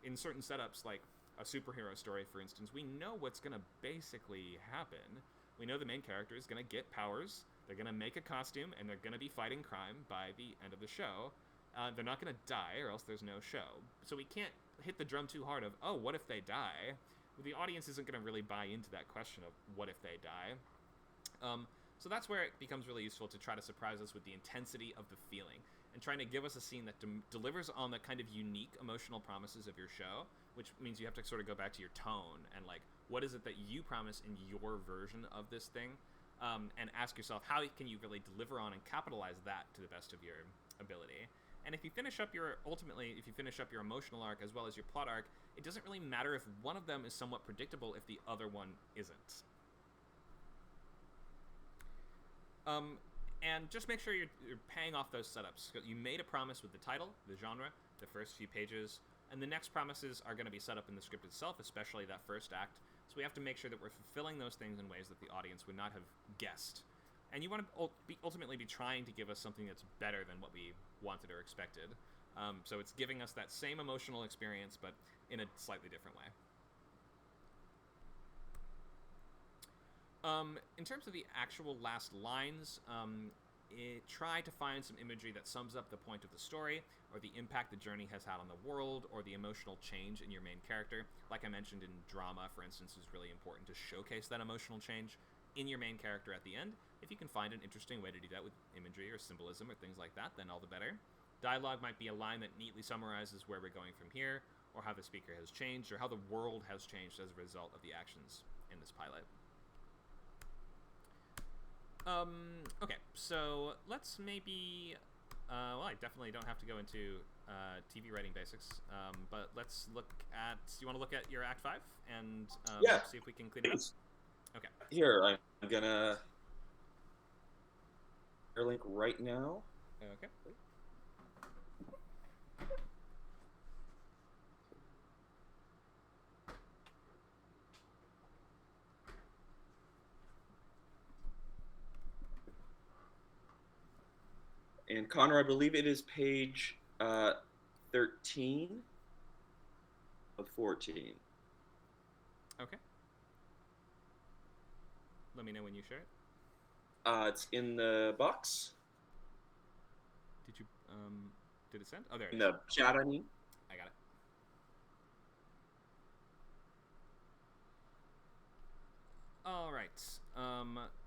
in certain setups, like a superhero story, for instance, we know what's going to basically happen. We know the main character is going to get powers, they're going to make a costume, and they're going to be fighting crime by the end of the show. They're not going to die, or else there's no show. So we can't hit the drum too hard of, oh, what if they die? The audience isn't going to really buy into that question of what if they die. So that's where it becomes really useful to try to surprise us with the intensity of the feeling, and trying to give us a scene that delivers on the kind of unique emotional promises of your show, which means you have to sort of go back to your tone and what is it that you promise in your version of this thing, and ask yourself, how can you really deliver on and capitalize that to the best of your ability. And if you finish up your emotional arc as well as your plot arc, it doesn't really matter if one of them is somewhat predictable if the other one isn't. And just make sure you're paying off those setups. You made a promise with the title, the genre, the first few pages, and the next promises are going to be set up in the script itself, especially that first act. So we have to make sure that we're fulfilling those things in ways that the audience would not have guessed. And you want to ultimately be trying to give us something that's better than what we wanted or expected. So it's giving us that same emotional experience, but in a slightly different way. In terms of the actual last lines, try to find some imagery that sums up the point of the story, or the impact the journey has had on the world, or the emotional change in your main character. Like I mentioned, in drama, for instance, is really important to showcase that emotional change in your main character at the end. If you can find an interesting way to do that with imagery or symbolism or things like that, then all the better. Dialogue might be a line that neatly summarizes where we're going from here, or how the speaker has changed, or how the world has changed as a result of the actions in this pilot. Okay, so let's maybe. Well, I definitely don't have to go into TV writing basics, but let's look at. You want to look at your Act 5 and Yeah. see if we can clean it up? Please. Okay. Here, I'm gonna share link right now. Okay. And Connor, I believe it is page 13 of 14. Okay. Let me know when you share it. It's in the box. Did you did it send? Oh, there it In is. the chat, I mean. I got it. All right.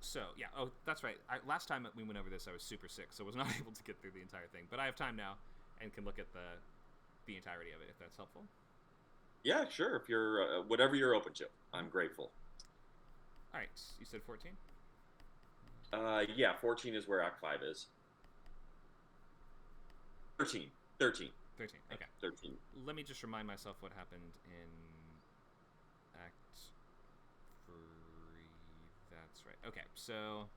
So yeah. Oh, that's right. Last time we went over this, I was super sick, so was not able to get through the entire thing. But I have time now, and can look at the entirety of it if that's helpful. Yeah, sure. If you're whatever you're open to, I'm grateful. All right. You said 14. Yeah, 14 is where Act 5 is. 13. 13. 13. Okay. 13. Let me just remind myself what happened in Act 3. That's right. Okay, so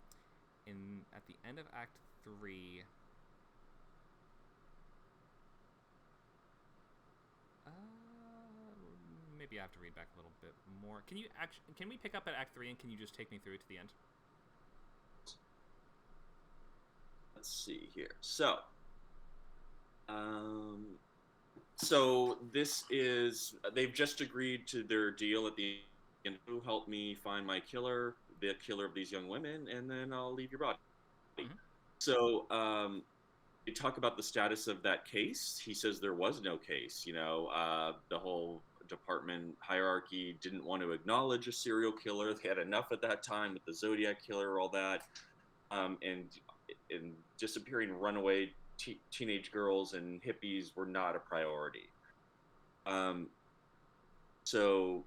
at the end of Act 3, maybe I have to read back a little bit more. Can we pick up at Act 3 and can you just take me through to the end? Let's see here. So this is, they've just agreed to their deal at the end. Who helped me find my killer, the killer of these young women, and then I'll leave your body. Mm-hmm. So you talk about the status of that case. He says there was no case. The whole department hierarchy didn't want to acknowledge a serial killer. They had enough at that time with the Zodiac killer, all that, and disappearing runaway teenage girls and hippies were not a priority. So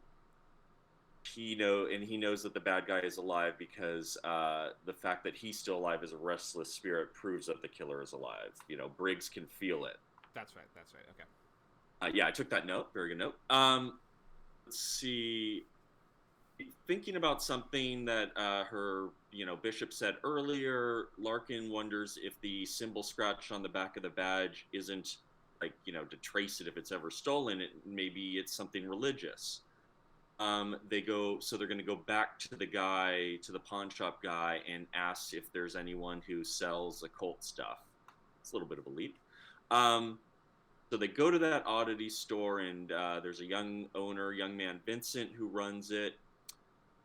he knows that the bad guy is alive because the fact that he's still alive as a restless spirit proves that the killer is alive. Briggs can feel it. That's right. Okay. Yeah, I took that note. Very good note. Let's see. Thinking about something that her, Bishop said earlier, Larkin wonders if the symbol scratched on the back of the badge isn't to trace it if it's ever stolen. Maybe it's something religious. They're going to go back to the pawn shop guy, and ask if there's anyone who sells occult stuff. It's a little bit of a leap. So they go to that oddity store, and there's a young man Vincent, who runs it.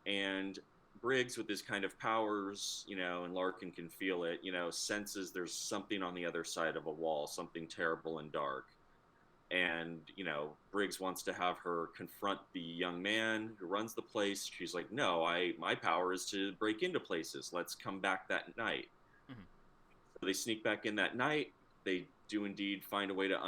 And Briggs, with his kind of powers, and Larkin can feel it, senses there's something on the other side of a wall, something terrible and dark. And, Briggs wants to have her confront the young man who runs the place. She's like, no, my power is to break into places. Let's come back that night. Mm-hmm. So they sneak back in that night. They do indeed find a way to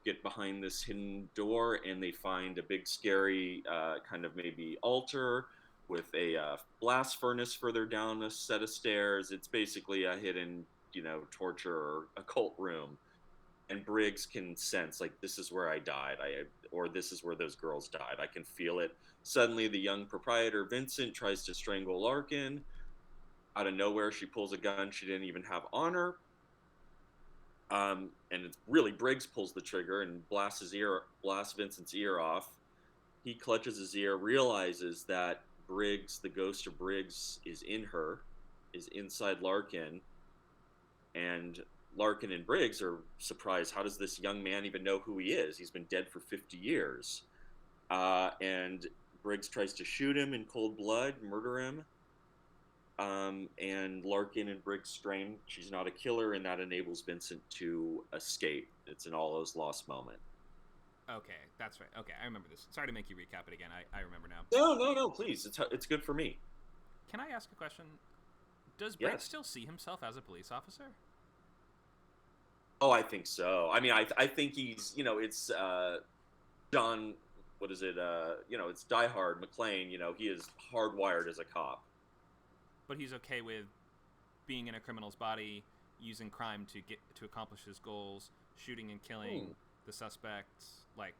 get behind this hidden door, and they find a big, scary kind of maybe altar with a blast furnace further down a set of stairs. It's basically a hidden, torture or occult room. And Briggs can sense, this is where I died, or this is where those girls died. I can feel it. Suddenly, the young proprietor, Vincent, tries to strangle Larkin. Out of nowhere, she pulls a gun she didn't even have on her. And it's really Briggs pulls the trigger and blasts Vincent's ear off. He clutches his ear, realizes that Briggs, the ghost of Briggs, is inside Larkin, and Larkin and Briggs are surprised. How does this young man even know who he is? He's been dead for 50 years. And Briggs tries to shoot him in cold blood, murder him. And Larkin and Briggs strain. She's not a killer, and that enables Vincent to escape. It's an all those lost moment. Okay, that's right. Okay, I remember this. Sorry to make you recap it again. I remember now. No, please. It's good for me. Can I ask a question? Does Briggs still see himself as a police officer? Oh, I think so. I mean, I think he's, it's John, what is it? It's Die Hard, McClane, he is hardwired as a cop. But he's okay with being in a criminal's body, using crime to accomplish his goals, shooting and killing the suspects. Like,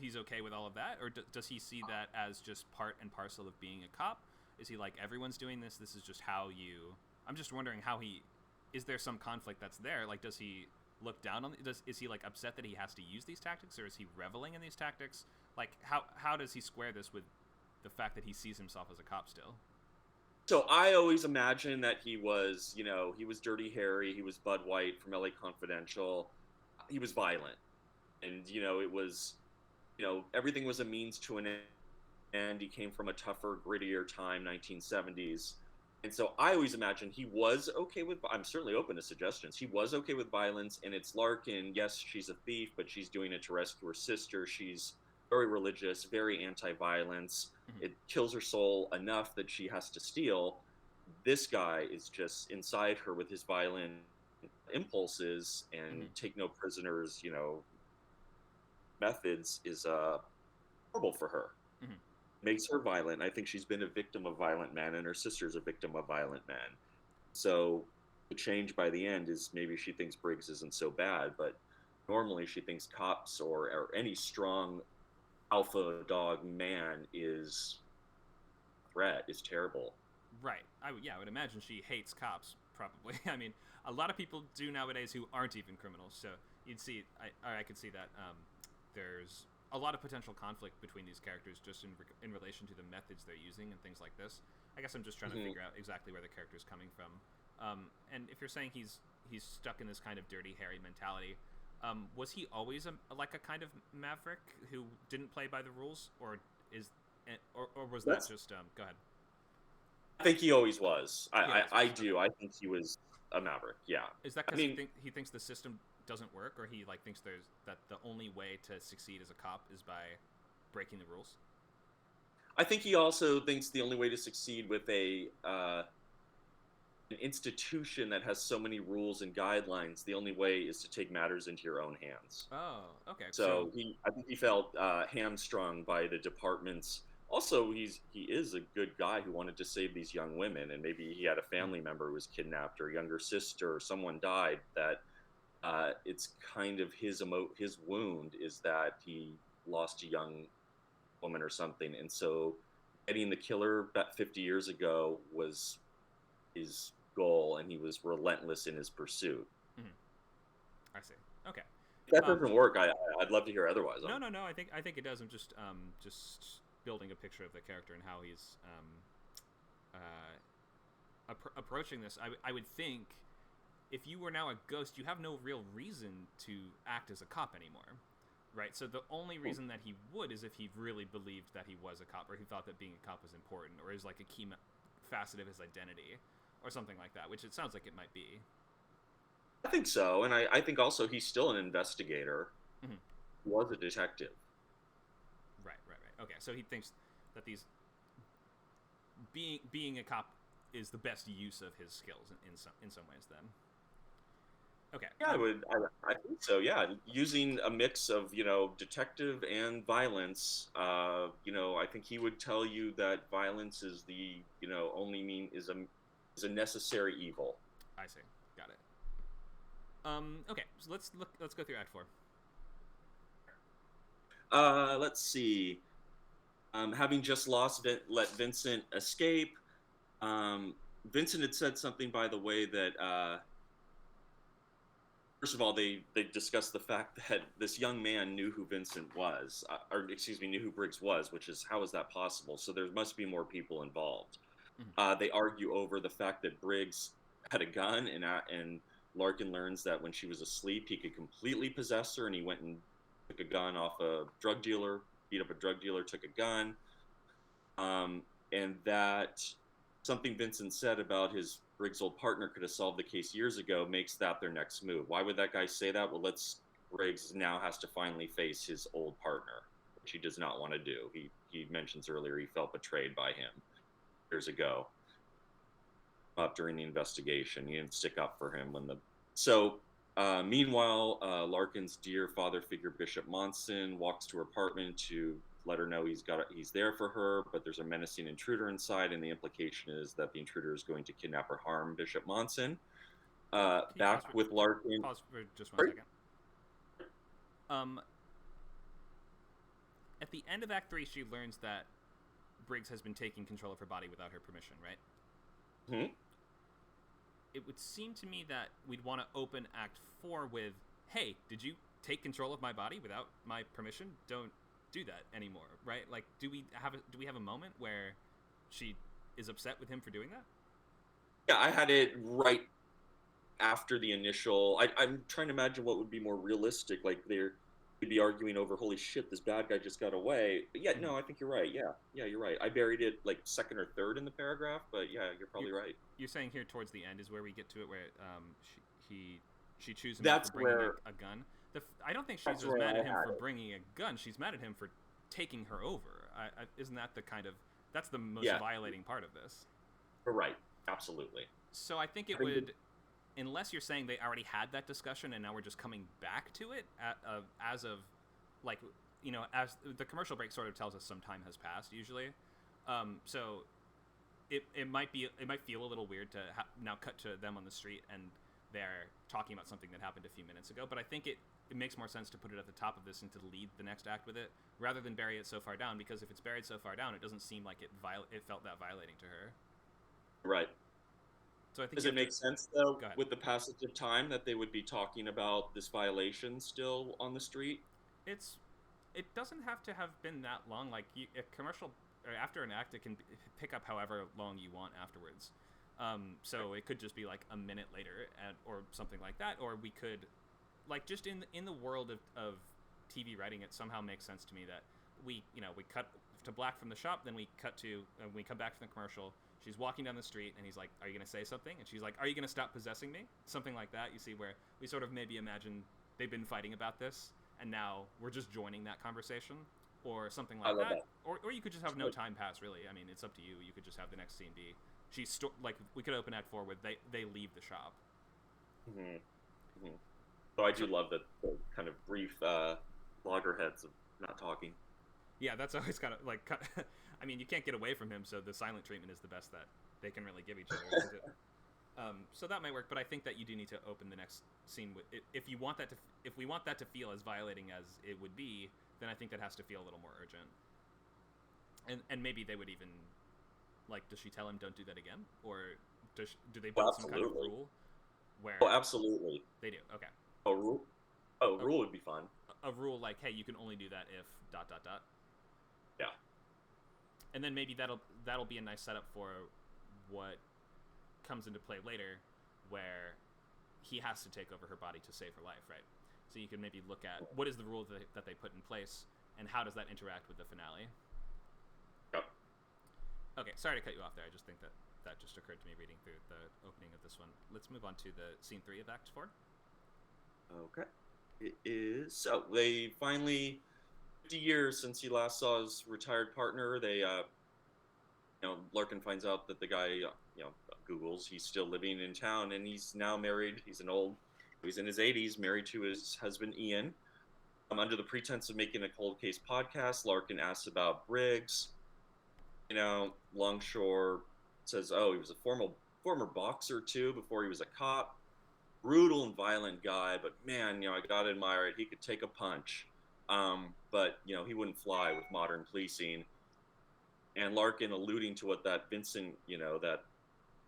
he's okay with all of that, or does he see that as just part and parcel of being a cop? Is he like, everyone's doing this? This is just how you. I'm just wondering how he. Is there some conflict that's there? Like, does he look down on? Is he like upset that he has to use these tactics, or is he reveling in these tactics? Like, how does he square this with the fact that he sees himself as a cop still? So I always imagined that he was, he was Dirty Harry, he was Bud White from LA Confidential. He was violent. And, it was, everything was a means to an end. He came from a tougher, grittier time, 1970s. And so I always imagined he was okay with, I'm certainly open to suggestions. He was okay with violence, and it's Larkin. Yes, she's a thief, but she's doing it to rescue her sister. She's very religious, very anti-violence. It kills her soul enough that she has to steal. This guy is just inside her with his violent impulses and take no prisoners, methods is horrible for her. Makes her violent. I think she's been a victim of violent men, and her sister's a victim of violent men. So the change by the end is maybe she thinks Briggs isn't so bad, but normally she thinks cops or any strong alpha dog man is threat, is terrible. Right. I would imagine she hates cops, probably. I mean, a lot of people do nowadays who aren't even criminals, so you'd see, I could see that there's a lot of potential conflict between these characters just in relation to the methods they're using and things like this. I guess I'm just trying to figure out exactly where the character's coming from. And if you're saying he's stuck in this kind of Dirty Harry mentality, was he always like a kind of maverick who didn't play by the rules, or was that just go ahead? I think he always was. I do. I think he was a maverick. Yeah. Is that because he thinks the system doesn't work, or he like thinks that the only way to succeed as a cop is by breaking the rules? I think he also thinks the only way to succeed with an institution that has so many rules and guidelines, the only way is to take matters into your own hands. Oh, okay. So I think he felt hamstrung by the department's. Also, he is a good guy who wanted to save these young women, and maybe he had a family member who was kidnapped, or a younger sister, or someone died. That it's kind of his wound is that he lost a young woman or something, and so getting the killer about 50 years ago was his goal, and he was relentless in his pursuit. I see. Okay. If that doesn't work, I'd love to hear otherwise. No. I think it does. I'm just building a picture of the character and how he's approaching this. I would think if you were now a ghost, you have no real reason to act as a cop anymore, right? So the only reason that he would is if he really believed that he was a cop, or he thought that being a cop was important, or is like a key facet of his identity, or something like that, which it sounds like it might be. I think so, and I think also he's still an investigator. He was a detective. Right. Okay, so he thinks that being a cop is the best use of his skills in some ways. Then, okay. Yeah, I think so. Yeah, using a mix of detective and violence. I think he would tell you that violence is the only is a necessary evil. I see. Got it. Okay, so let's go through Act 4. Let's see. Having just let Vincent escape. Vincent had said something, by the way, that first of all, they discussed the fact that this young man knew who Vincent was, knew who Briggs was, which is, how is that possible? So there must be more people involved. They argue over the fact that Briggs had a gun, and Larkin learns that when she was asleep, he could completely possess her, and he went and took a gun off a drug dealer, beat up a drug dealer, took a gun. And that something Vincent said about his Briggs' old partner could have solved the case years ago makes that their next move. Why would that guy say that? Well, Briggs now has to finally face his old partner, which he does not want to do. He mentions earlier he felt betrayed by him years ago. During the investigation, he didn't stick up for him meanwhile, Larkin's dear father figure, Bishop Monson, walks to her apartment to let her know he's there for her, but there's a menacing intruder inside, and the implication is that the intruder is going to kidnap or harm Bishop Monson. Back with Larkin. Pause for just 1 second. At the end of Act 3, she learns that Briggs has been taking control of her body without her permission, right? Hmm? It would seem to me that we'd want to open Act 4 with, hey, did you take control of my body without my permission? Don't do that anymore, right? Like, do we have a moment where she is upset with him for doing that? Yeah, I had it right after the initial. I'm trying to imagine what would be more realistic. Like they'd be arguing over, holy shit, this bad guy just got away. But yeah, no, I think you're right. Yeah, you're right. I buried it like second or third in the paragraph, but yeah, you're probably right. You're saying here towards the end is where we get to it, where she chews him That's for bringing where a gun. I don't think she's as mad at him for bringing a gun. She's mad at him for taking her over. Isn't that that's the most violating part of this? You're right. Absolutely. So I think it would, unless you're saying they already had that discussion and now we're just coming back to it as of, like, you know, as the commercial break sort of tells us some time has passed usually. So it might feel a little weird to now cut to them on the street and they're talking about something that happened a few minutes ago. But I think it makes more sense to put it at the top of this and to lead the next act with it rather than bury it so far down, because if it's buried so far down, it doesn't seem like it felt that violating to her. Right. So I think does it make sense though, with the passage of time, that they would be talking about this violation still on the street? It doesn't have to have been that long. Like a commercial, or after an act, it can pick up however long you want afterwards. So it could just be like a minute later, or something like that. Or we could, like, just in the world of TV writing, it somehow makes sense to me that we cut to black from the shop, then we cut to we come back from the commercial. She's walking down the street, and he's like, "Are you gonna say something?" And she's like, "Are you gonna stop possessing me?" Something like that. You see, where we sort of maybe imagine they've been fighting about this, and now we're just joining that conversation, or something like that. Or you could just have no time pass. Really, I mean, it's up to you. You could just have the next scene be like we could open Act 4 with they leave the shop. Mm-hmm. Mm-hmm. So I do love the kind of brief loggerheads of not talking. Yeah, that's always kind of like. I mean, you can't get away from him, so the silent treatment is the best that they can really give each other. Isn't it? So that might work, but I think that you do need to open the next scene with. If we want that to feel as violating as it would be, then I think that has to feel a little more urgent. And maybe they would even, like, does she tell him don't do that again, or do they build some kind of rule where? Oh, absolutely. They do. Okay. A rule. Oh, a rule would be fun. A rule like, hey, you can only do that if ... Yeah. And then maybe that'll be a nice setup for what comes into play later, where he has to take over her body to save her life, right? So you can maybe look at what is the rule that they put in place, and how does that interact with the finale. Yep. Okay, sorry to cut you off there. I just think that just occurred to me reading through the opening of this one. Let's move on to the scene 3 of Act 4. Okay. It is. So they finally, 50 years since he last saw his retired partner, they, Larkin finds out that the guy, Googles, he's still living in town, and he's now married. He's in his 80s, married to his husband, Ian. Under the pretense of making a cold case podcast, Larkin asks about Briggs. Longshore says, oh, he was a former boxer, too, before he was a cop. Brutal and violent guy, but man, I gotta admire it. He could take a punch. But he wouldn't fly with modern policing. And Larkin, alluding to what that Vincent, that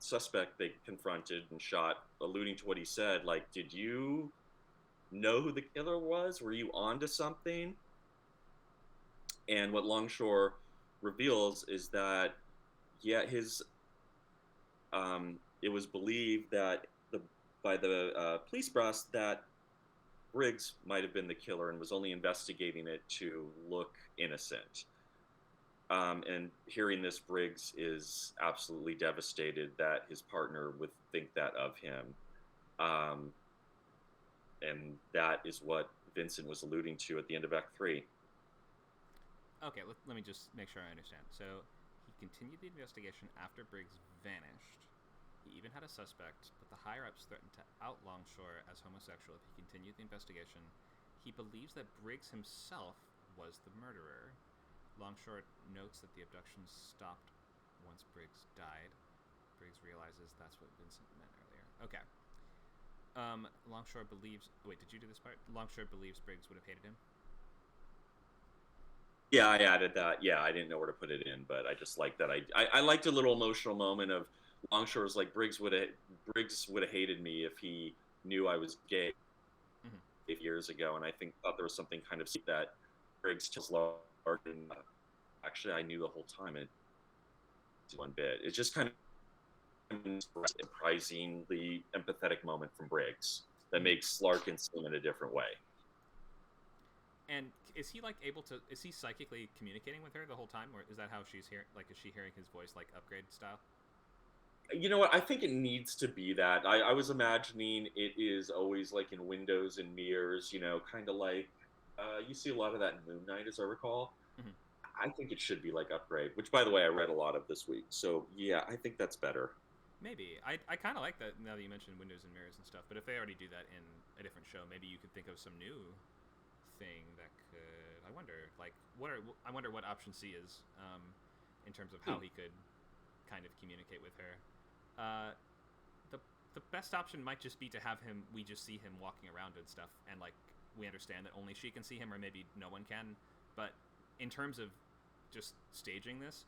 suspect they confronted and shot, alluding to what he said, like, did you know who the killer was? Were you onto something? And what Longshore reveals is that, it was believed that by the police brass that Briggs might have been the killer and was only investigating it to look innocent. And hearing this, Briggs is absolutely devastated that his partner would think that of him. And that is what Vincent was alluding to at the end of Act 3. Okay, let me just make sure I understand. So he continued the investigation after Briggs vanished. He even had a suspect, but the higher-ups threatened to out Longshore as homosexual if he continued the investigation. He believes that Briggs himself was the murderer. Longshore notes that the abduction stopped once Briggs died. Briggs realizes that's what Vincent meant earlier. Okay. Longshore believes... Wait, did you do this part? Longshore believes Briggs would have hated him? Yeah, I added that. Yeah, I didn't know where to put it in, but I just like that. I liked a little emotional moment of Longshore's like Briggs would have hated me if he knew I was gay Mm-hmm. 8 years ago, and I thought there was something kind of sweet that Briggs tells Larkin. Actually, I knew the whole time. It one bit. It's just kind of a surprisingly empathetic moment from Briggs that makes Larkin see him in a different way. And is he like able to? Is he psychically communicating with her the whole time, or is that how she's hearing? Like, is she hearing his voice like Upgrade style? You know what? I think it needs to be that. I was imagining it is always like in windows and mirrors, kind of like you see a lot of that in Moon Knight, as I recall. Mm-hmm. I think it should be like Upgrade, which, by the way, I read a lot of this week. So, yeah, I think that's better. Maybe. I kind of like that now that you mentioned windows and mirrors and stuff, but if they already do that in a different show, maybe you could think of some new thing that could... I wonder, like, I wonder what option C is in terms of how he could kind of communicate with her. The best option might just be to have him... We just see him walking around and stuff, and, like, we understand that only she can see him, or maybe no one can, but in terms of just staging this,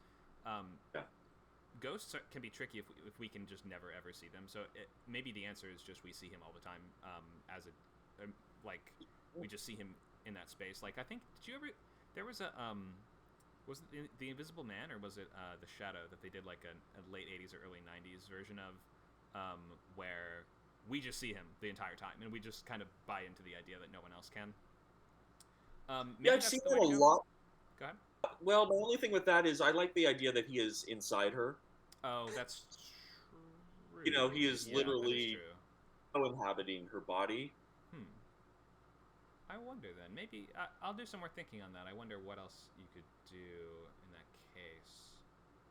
ghosts can be tricky if we can just never ever see them. So maybe the answer is just we see him all the time as like we just see him in that space. Like I think there was a was it the Invisible Man or was it the Shadow that they did like a late 80s or early 90s version of where we just see him the entire time and we just kind of buy into the idea that no one else can. Yeah, I've seen that a lot. Go ahead. Well, my only thing with that is I like the idea that he is inside her. Oh, that's true. He is literally co-inhabiting her body. I wonder then. Maybe I'll do some more thinking on that. I wonder what else you could do in that case.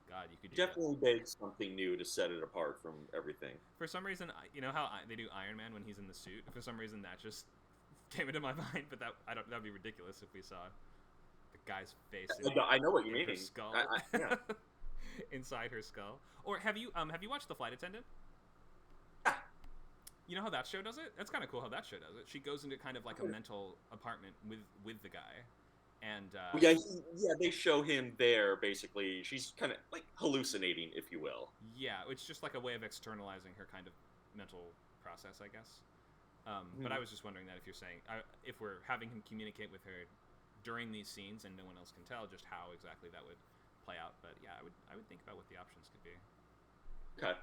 God, you could definitely beg something new to set it apart from everything. For some reason, you know how they do Iron Man when he's in the suit? For some reason, that just came into my mind. But that'd be ridiculous if we saw the guy's face. I know what you mean. Her skull. Yeah. Inside her skull. Or have you watched The Flight Attendant? You know how that show does it? That's kind of cool how that show does it. She goes into kind of like a mental apartment with the guy, and they show him there. Basically, she's kind of like hallucinating, if you will. Yeah, it's just like a way of externalizing her kind of mental process, I guess. But I was just wondering that if you're saying if we're having him communicate with her during these scenes and no one else can tell, just how exactly that would play out. But yeah, I would think about what the options could be. Okay.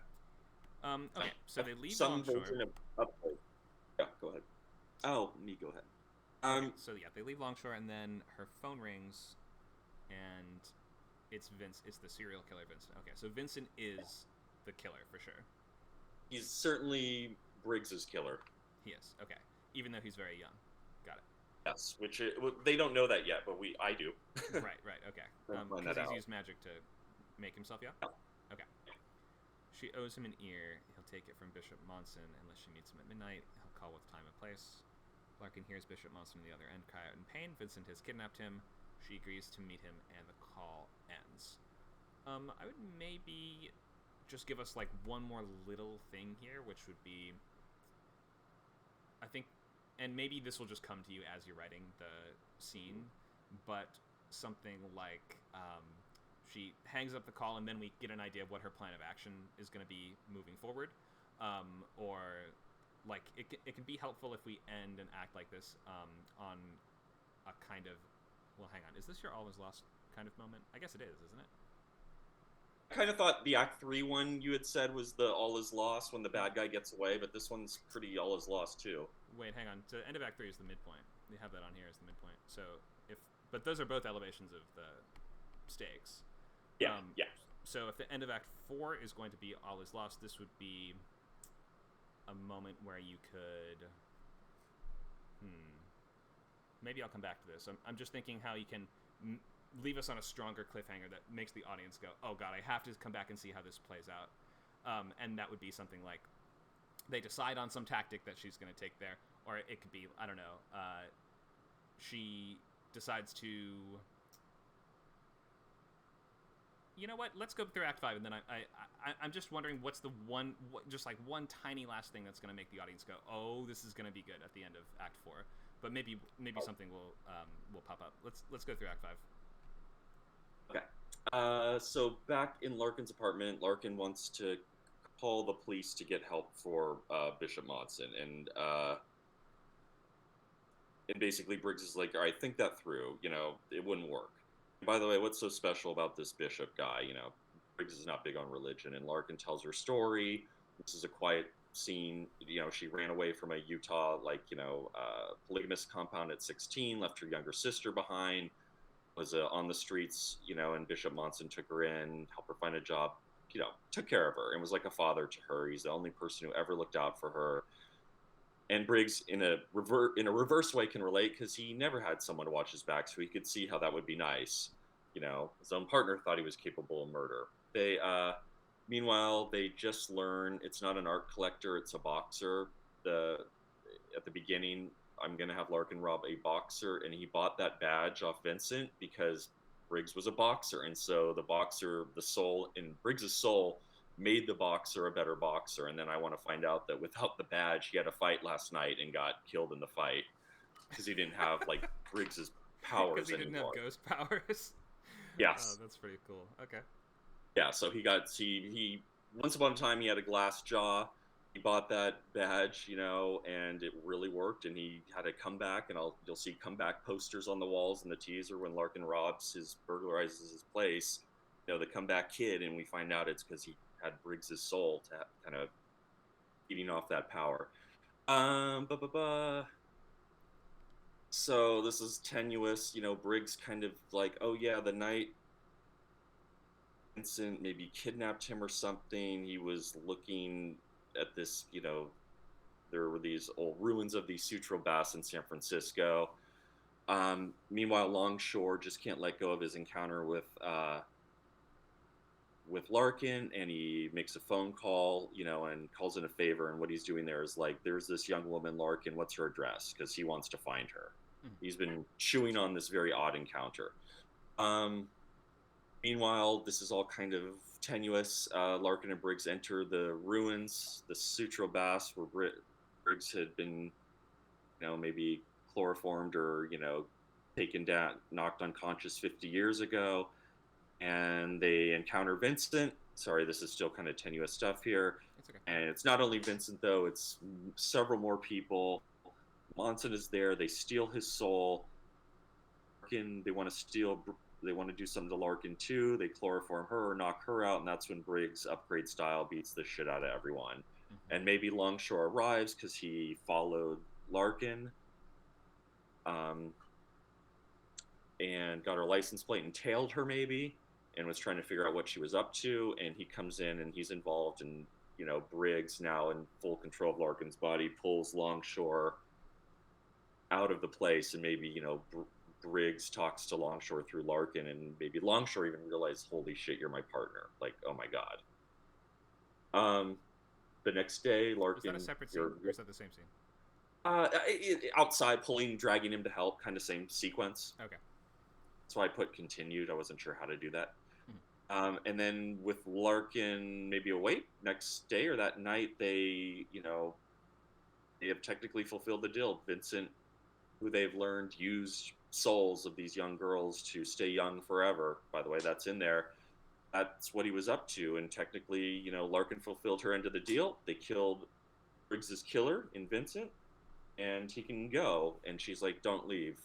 Okay, so they leave some Longshore. Version of Upgrade. Yeah, go ahead. Oh, me, go ahead. Okay, so yeah, they leave Longshore, and then her phone rings, and it's Vince. It's the serial killer, Vincent. Okay, so Vincent is the killer for sure. He's certainly Briggs's killer. He is. Okay, even though he's very young. Got it. Yes, which they don't know that yet, but I do. Right. Okay. Because he's used magic to make himself young. Yeah. Okay. She owes him an ear. He'll take it from Bishop Monson unless she meets him at midnight. He'll call with time and place. Larkin hears Bishop Monson on the other end cry out in pain. Vincent has kidnapped him. She agrees to meet him, and the call ends. I would maybe just give us like one more little thing here, which would be, I think, and maybe this will just come to you as you're writing the scene, but something like she hangs up the call, and then we get an idea of what her plan of action is going to be moving forward. Or, like, it can be helpful if we end and act like this on a kind of... Well, hang on. Is this your all is lost kind of moment? I guess it is, isn't it? I kind of thought the Act 3 one you had said was the all is lost when the bad guy gets away, but this one's pretty all is lost, too. Wait, hang on. So, end of Act 3 is the midpoint. We have that on here as the midpoint. So, but those are both elevations of the stakes. Yeah, yeah. So if the end of Act 4 is going to be all is lost, this would be a moment where you could... Maybe I'll come back to this. I'm just thinking how you can leave us on a stronger cliffhanger that makes the audience go, oh god, I have to come back and see how this plays out. And that would be something like they decide on some tactic that she's going to take there. Or it could be, I don't know, she decides to... You know what? Let's go through Act 5, and then I'm just wondering what's the one, just like one tiny last thing that's going to make the audience go, oh, this is going to be good at the end of Act 4. But maybe something will pop up. Let's go through Act 5. Okay. So back in Larkin's apartment, Larkin wants to call the police to get help for Bishop Monson, and basically Briggs is like, all right, think that through. You know, it wouldn't work. By the way, what's so special about this Bishop guy? You know, Briggs is not big on religion, and Larkin tells her story. This is a quiet scene. You know, she ran away from a Utah, polygamous compound at 16, left her younger sister behind, was on the streets, you know, and Bishop Monson took her in, helped her find a job, you know, took care of her, and was like a father to her. He's the only person who ever looked out for her. And Briggs, in a reverse way, can relate because he never had someone to watch his back, so he could see how that would be nice. You know, his own partner thought he was capable of murder. Meanwhile, they just learn it's not an art collector; it's a boxer. At the beginning, I'm gonna have Larkin rob a boxer, and he bought that badge off Vincent because Briggs was a boxer, and so the soul in Briggs's soul made the boxer a better boxer. And then I want to find out that without the badge, he had a fight last night and got killed in the fight because he didn't have like Briggs's powers anymore. Because he didn't have ghost powers. Yes. Oh, that's pretty cool. Okay. Yeah, so he once upon a time he had a glass jaw. He bought that badge, you know, and it really worked. And he had a comeback, and you'll see comeback posters on the walls in the teaser when Larkin burglarizes his place. You know, the comeback kid, and we find out it's because he had Briggs's soul to kind of eating off that power. So this is tenuous, you know. Briggs kind of like, oh yeah, the night Vincent maybe kidnapped him or something. He was looking at this, you know, there were these old ruins of the Sutro Baths in San Francisco. Meanwhile, Longshore just can't let go of his encounter with Larkin, and he makes a phone call, you know, and calls in a favor. And what he's doing there is like, there's this young woman, Larkin, what's her address? Because he wants to find her. He's been chewing on this very odd encounter. Meanwhile, this is all kind of tenuous. Larkin and Briggs enter the ruins, the Sutro Baths, where Briggs had been, you know, maybe chloroformed or, you know, taken down, knocked unconscious 50 years ago. And they encounter Vincent. Sorry, this is still kind of tenuous stuff here. It's okay. And it's not only Vincent, though. It's several more people. Monson is there. They steal his soul. Larkin, they want to do something to Larkin, too. They chloroform her, knock her out, and that's when Briggs, upgrade style, beats the shit out of everyone. And maybe Longshore arrives because he followed Larkin. And got her license plate and tailed her, maybe, and was trying to figure out what she was up to. And he comes in and he's involved, and, you know, Briggs, now in full control of Larkin's body, pulls Longshore out of the place. And maybe, you know, Briggs talks to Longshore through Larkin, and maybe Longshore even realizes, holy shit, you're my partner. Like, oh my god. The next day, Larkin... Is that a separate scene, or is that the same scene? Outside, dragging him to help, kind of same sequence. Okay. That's why I put continued. I wasn't sure how to do that. And then with Larkin maybe awake next day or that night, they have technically fulfilled the deal. Vincent, who they've learned used souls of these young girls to stay young forever. By the way, that's in there. That's what he was up to. And technically, you know, Larkin fulfilled her end of the deal. They killed Briggs's killer in Vincent, and he can go. And she's like, don't leave.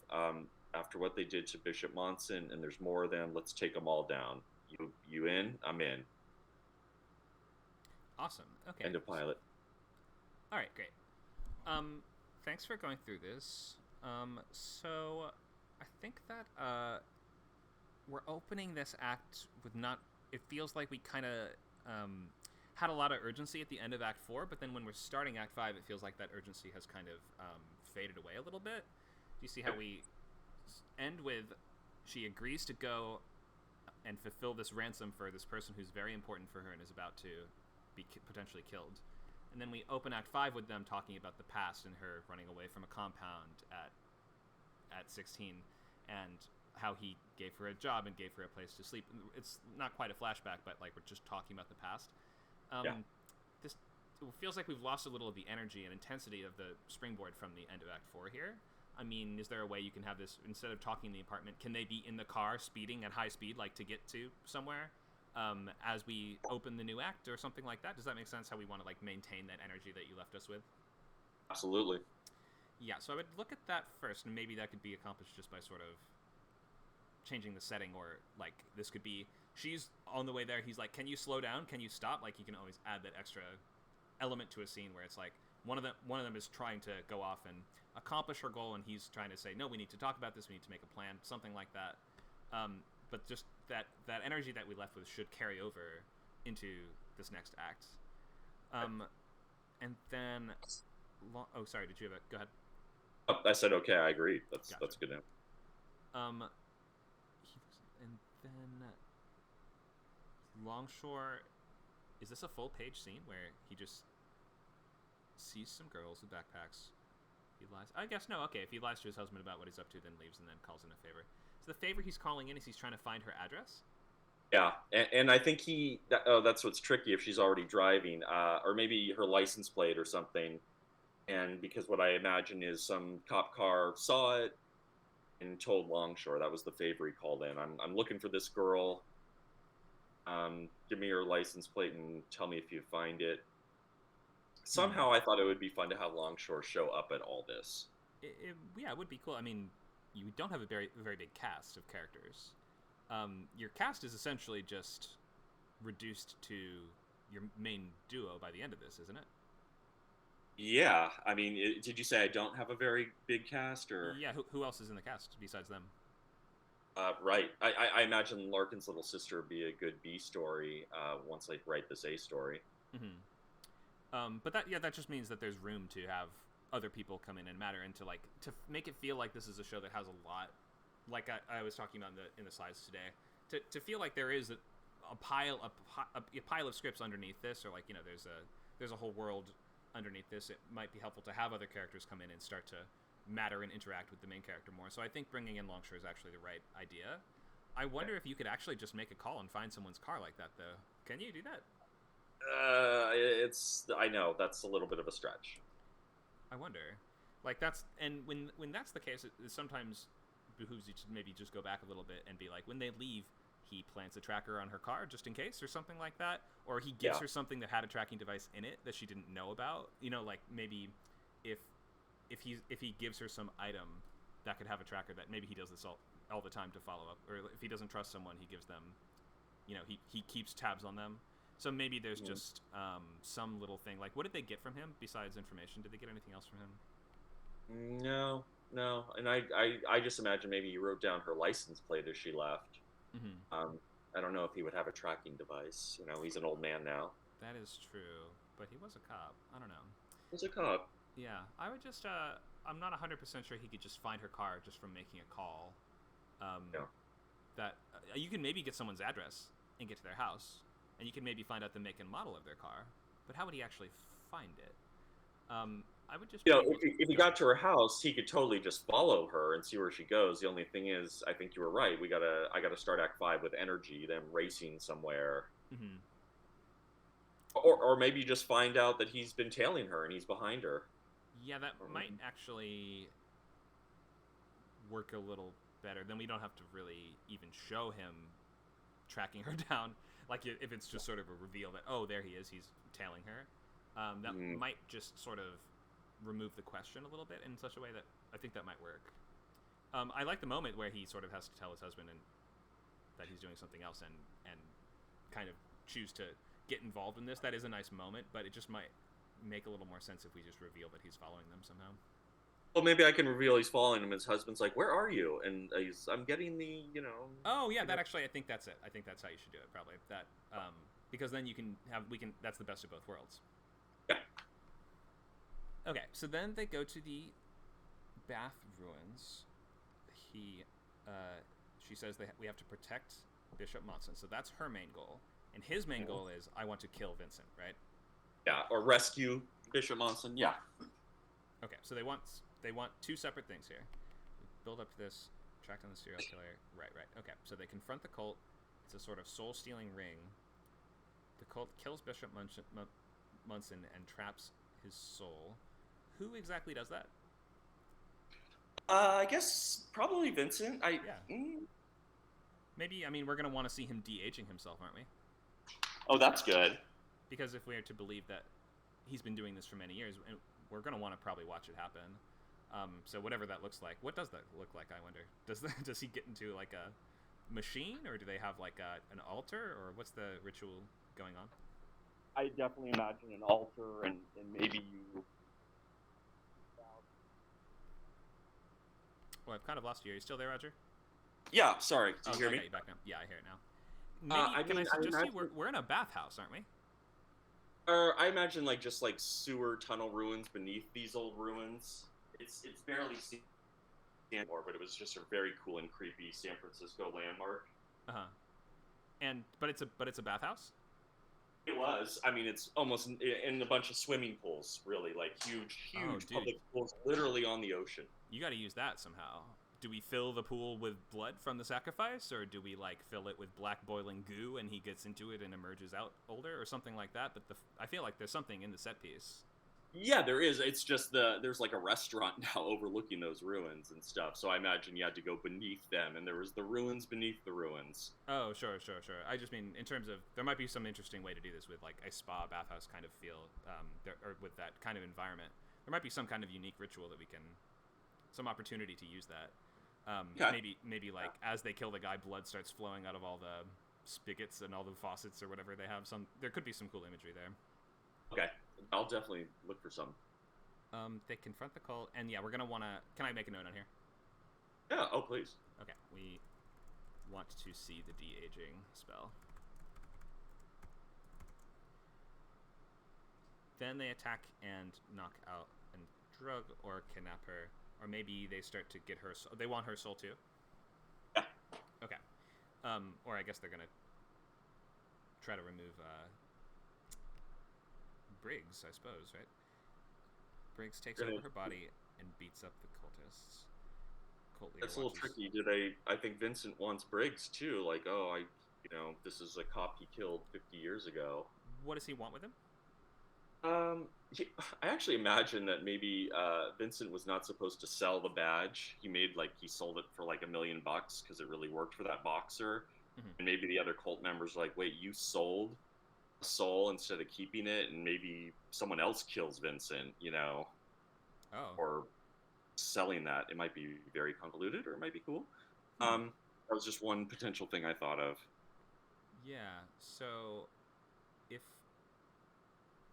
After what they did to Bishop Monson, and there's more of them, let's take them all down. You in? I'm in. Awesome. Okay. End of pilot. All right, great. Thanks for going through this. So I think that we're opening this act with not... It feels like we kind of had a lot of urgency at the end of Act 4, but then when we're starting Act 5, it feels like that urgency has kind of faded away a little bit. Do you see how we end with she agrees to go and fulfill this ransom for this person who's very important for her and is about to be potentially killed? And then we open Act 5 with them talking about the past and her running away from a compound at 16. And how he gave her a job and gave her a place to sleep. It's not quite a flashback, but like we're just talking about the past. This it feels like we've lost a little of the energy and intensity of the springboard from the end of Act 4 here. I mean, is there a way you can have this, instead of talking in the apartment, can they be in the car speeding at high speed, like to get to somewhere, as we open the new act or something like that? Does that make sense, how we want to like maintain that energy that you left us with? Absolutely. Yeah, so I would look at that first, and maybe that could be accomplished just by sort of changing the setting, or like this could be, she's on the way there, he's like, can you slow down, can you stop? Like you can always add that extra element to a scene where it's like one of them is trying to go off and accomplish her goal, and he's trying to say, no, we need to talk about this, we need to make a plan, something like that. But just that energy that we left with should carry over into this next act. And then oh, sorry, did you have a go ahead? Oh, I said okay, I agree. That's good now. And then Longshore, is this a full page scene where he just sees some girls with backpacks? He lies. I guess no. Okay, if he lies to his husband about what he's up to, then leaves and then calls in a favor. So the favor he's calling in is he's trying to find her address. Yeah, and I think that's what's tricky if she's already driving, or maybe her license plate or something. And because what I imagine is some cop car saw it and told Longshore that was the favor he called in. I'm looking for this girl. Give me your license plate and tell me if you find it. Somehow I thought it would be fun to have Longshore show up at all this. Yeah, it would be cool. I mean, you don't have a very big cast of characters. Your cast is essentially just reduced to your main duo by the end of this, isn't it? Yeah, I mean, did you say I don't have a very big cast, or? Yeah, who else is in the cast besides them? Right. I imagine Larkin's little sister would be a good B story once I write this A story. Mm-hmm. But that just means that there's room to have other people come in and matter, and to make it feel like this is a show that has a lot, like I was talking about in the slides today, to feel like there is a pile of scripts underneath this, or like, you know, there's a whole world underneath this. It might be helpful to have other characters come in and start to matter and interact with the main character more. So I think bringing in Longshore is actually the right idea. I wonder if you could actually just make a call and find someone's car like that, though. Can you do that? I know that's a little bit of a stretch. I wonder, like, and when that's the case, it sometimes behooves you to maybe just go back a little bit and be like, when they leave, he plants a tracker on her car just in case, or something like that, or he gives her something that had a tracking device in it that she didn't know about. You know, like maybe if he gives her some item that could have a tracker, that maybe he does this all the time to follow up, or if he doesn't trust someone, he gives them, you know, he keeps tabs on them. So maybe there's just some little thing. Like, what did they get from him besides information? Did they get anything else from him? No. And I just imagine maybe he wrote down her license plate as she left. Mm-hmm. I don't know if he would have a tracking device. You know, he's an old man now. That is true, but he was a cop. I don't know. He's a cop. Yeah, I would just. I'm not 100% sure he could just find her car just from making a call. That you can maybe get someone's address and get to their house, and you can maybe find out the make and model of their car. But how would he actually find it? I would just. You know, if he got to her house, he could totally just follow her and see where she goes. The only thing is, I think you were right. I gotta start Act 5 with energy, them racing somewhere. Mm-hmm. Or maybe just find out that he's been tailing her and he's behind her. Yeah, that might actually work a little better. Then we don't have to really even show him tracking her down. Like, if it's just sort of a reveal that, oh, there he is, he's tailing her. That might just sort of remove the question a little bit in such a way that I think that might work. I like the moment where he sort of has to tell his husband that he's doing something else and kind of choose to get involved in this. That is a nice moment, but it just might make a little more sense if we just reveal that he's following them somehow. Well, maybe I can reveal he's following him. His husband's like, "Where are you?" And I'm getting the, you know. Oh yeah, that actually, I think that's it. I think that's how you should do it, probably. That because then that's the best of both worlds. Yeah. Okay, so then they go to the Bath ruins. She says we have to protect Bishop Monson, so that's her main goal, and his main goal is, I want to kill Vincent, right? Yeah, or rescue Bishop Monson. Yeah. Okay, so they want two separate things here. Build up to this. Track down the serial killer. Right. Okay, so they confront the cult. It's a sort of soul-stealing ring. The cult kills Bishop Munson and traps his soul. Who exactly does that? I guess probably Vincent. Yeah. Maybe, I mean, we're going to want to see him de-aging himself, aren't we? Oh, that's good. Because if we are to believe that he's been doing this for many years, we're going to want to probably watch it happen. So whatever that looks like, what does that look like, I wonder? Does he get into like a machine, or do they have like an altar, or what's the ritual going on? I definitely imagine an altar, and maybe you... Well, I've kind of lost you. Are you still there, Roger? Yeah, sorry. Did you hear me? I got you back now. Yeah, I hear it now. Maybe, can I suggest to you, we're in a bathhouse, aren't we? I imagine just like sewer tunnel ruins beneath these old ruins. It's barely seen anymore, but it was just a very cool and creepy San Francisco landmark. But it's a bathhouse. It was. I mean, it's almost in a bunch of swimming pools, really, like huge public pools, literally on the ocean. You got to use that somehow. Do we fill the pool with blood from the sacrifice, or do we fill it with black boiling goo and he gets into it and emerges out older, or something like that? But I feel like there's something in the set piece. Yeah, there is. It's just there's like a restaurant now overlooking those ruins and stuff. So I imagine you had to go beneath them, and there was the ruins beneath the ruins. Oh, sure. I just mean in terms of there might be some interesting way to do this with like a spa bathhouse kind of feel, or with that kind of environment. There might be some kind of unique ritual that we can, some opportunity to use that. Maybe like as they kill the guy, blood starts flowing out of all the spigots and all the faucets or whatever they have. There could be some cool imagery there. Okay, I'll definitely look for some. They confront the cult, and yeah, we're gonna wanna. Can I make a note on here? Yeah. Oh, please. Okay, we want to see the de-aging spell. Then they attack and knock out and drug or kidnap her. Or maybe they start to get her soul. They want her soul too? Yeah. Okay. Or I guess they're going to try to remove Briggs, I suppose, right? Briggs takes over her body and beats up the cultists. That's a little tricky. I think Vincent wants Briggs too. Like, this is a cop he killed 50 years ago. What does he want with him? I actually imagine that maybe Vincent was not supposed to sell the badge. He sold it for like $1 million because it really worked for that boxer. Mm-hmm. And maybe the other cult members were like, wait, you sold a soul instead of keeping it, and maybe someone else kills Vincent, or selling that. It might be very convoluted, or it might be cool. That was just one potential thing I thought of. Yeah. So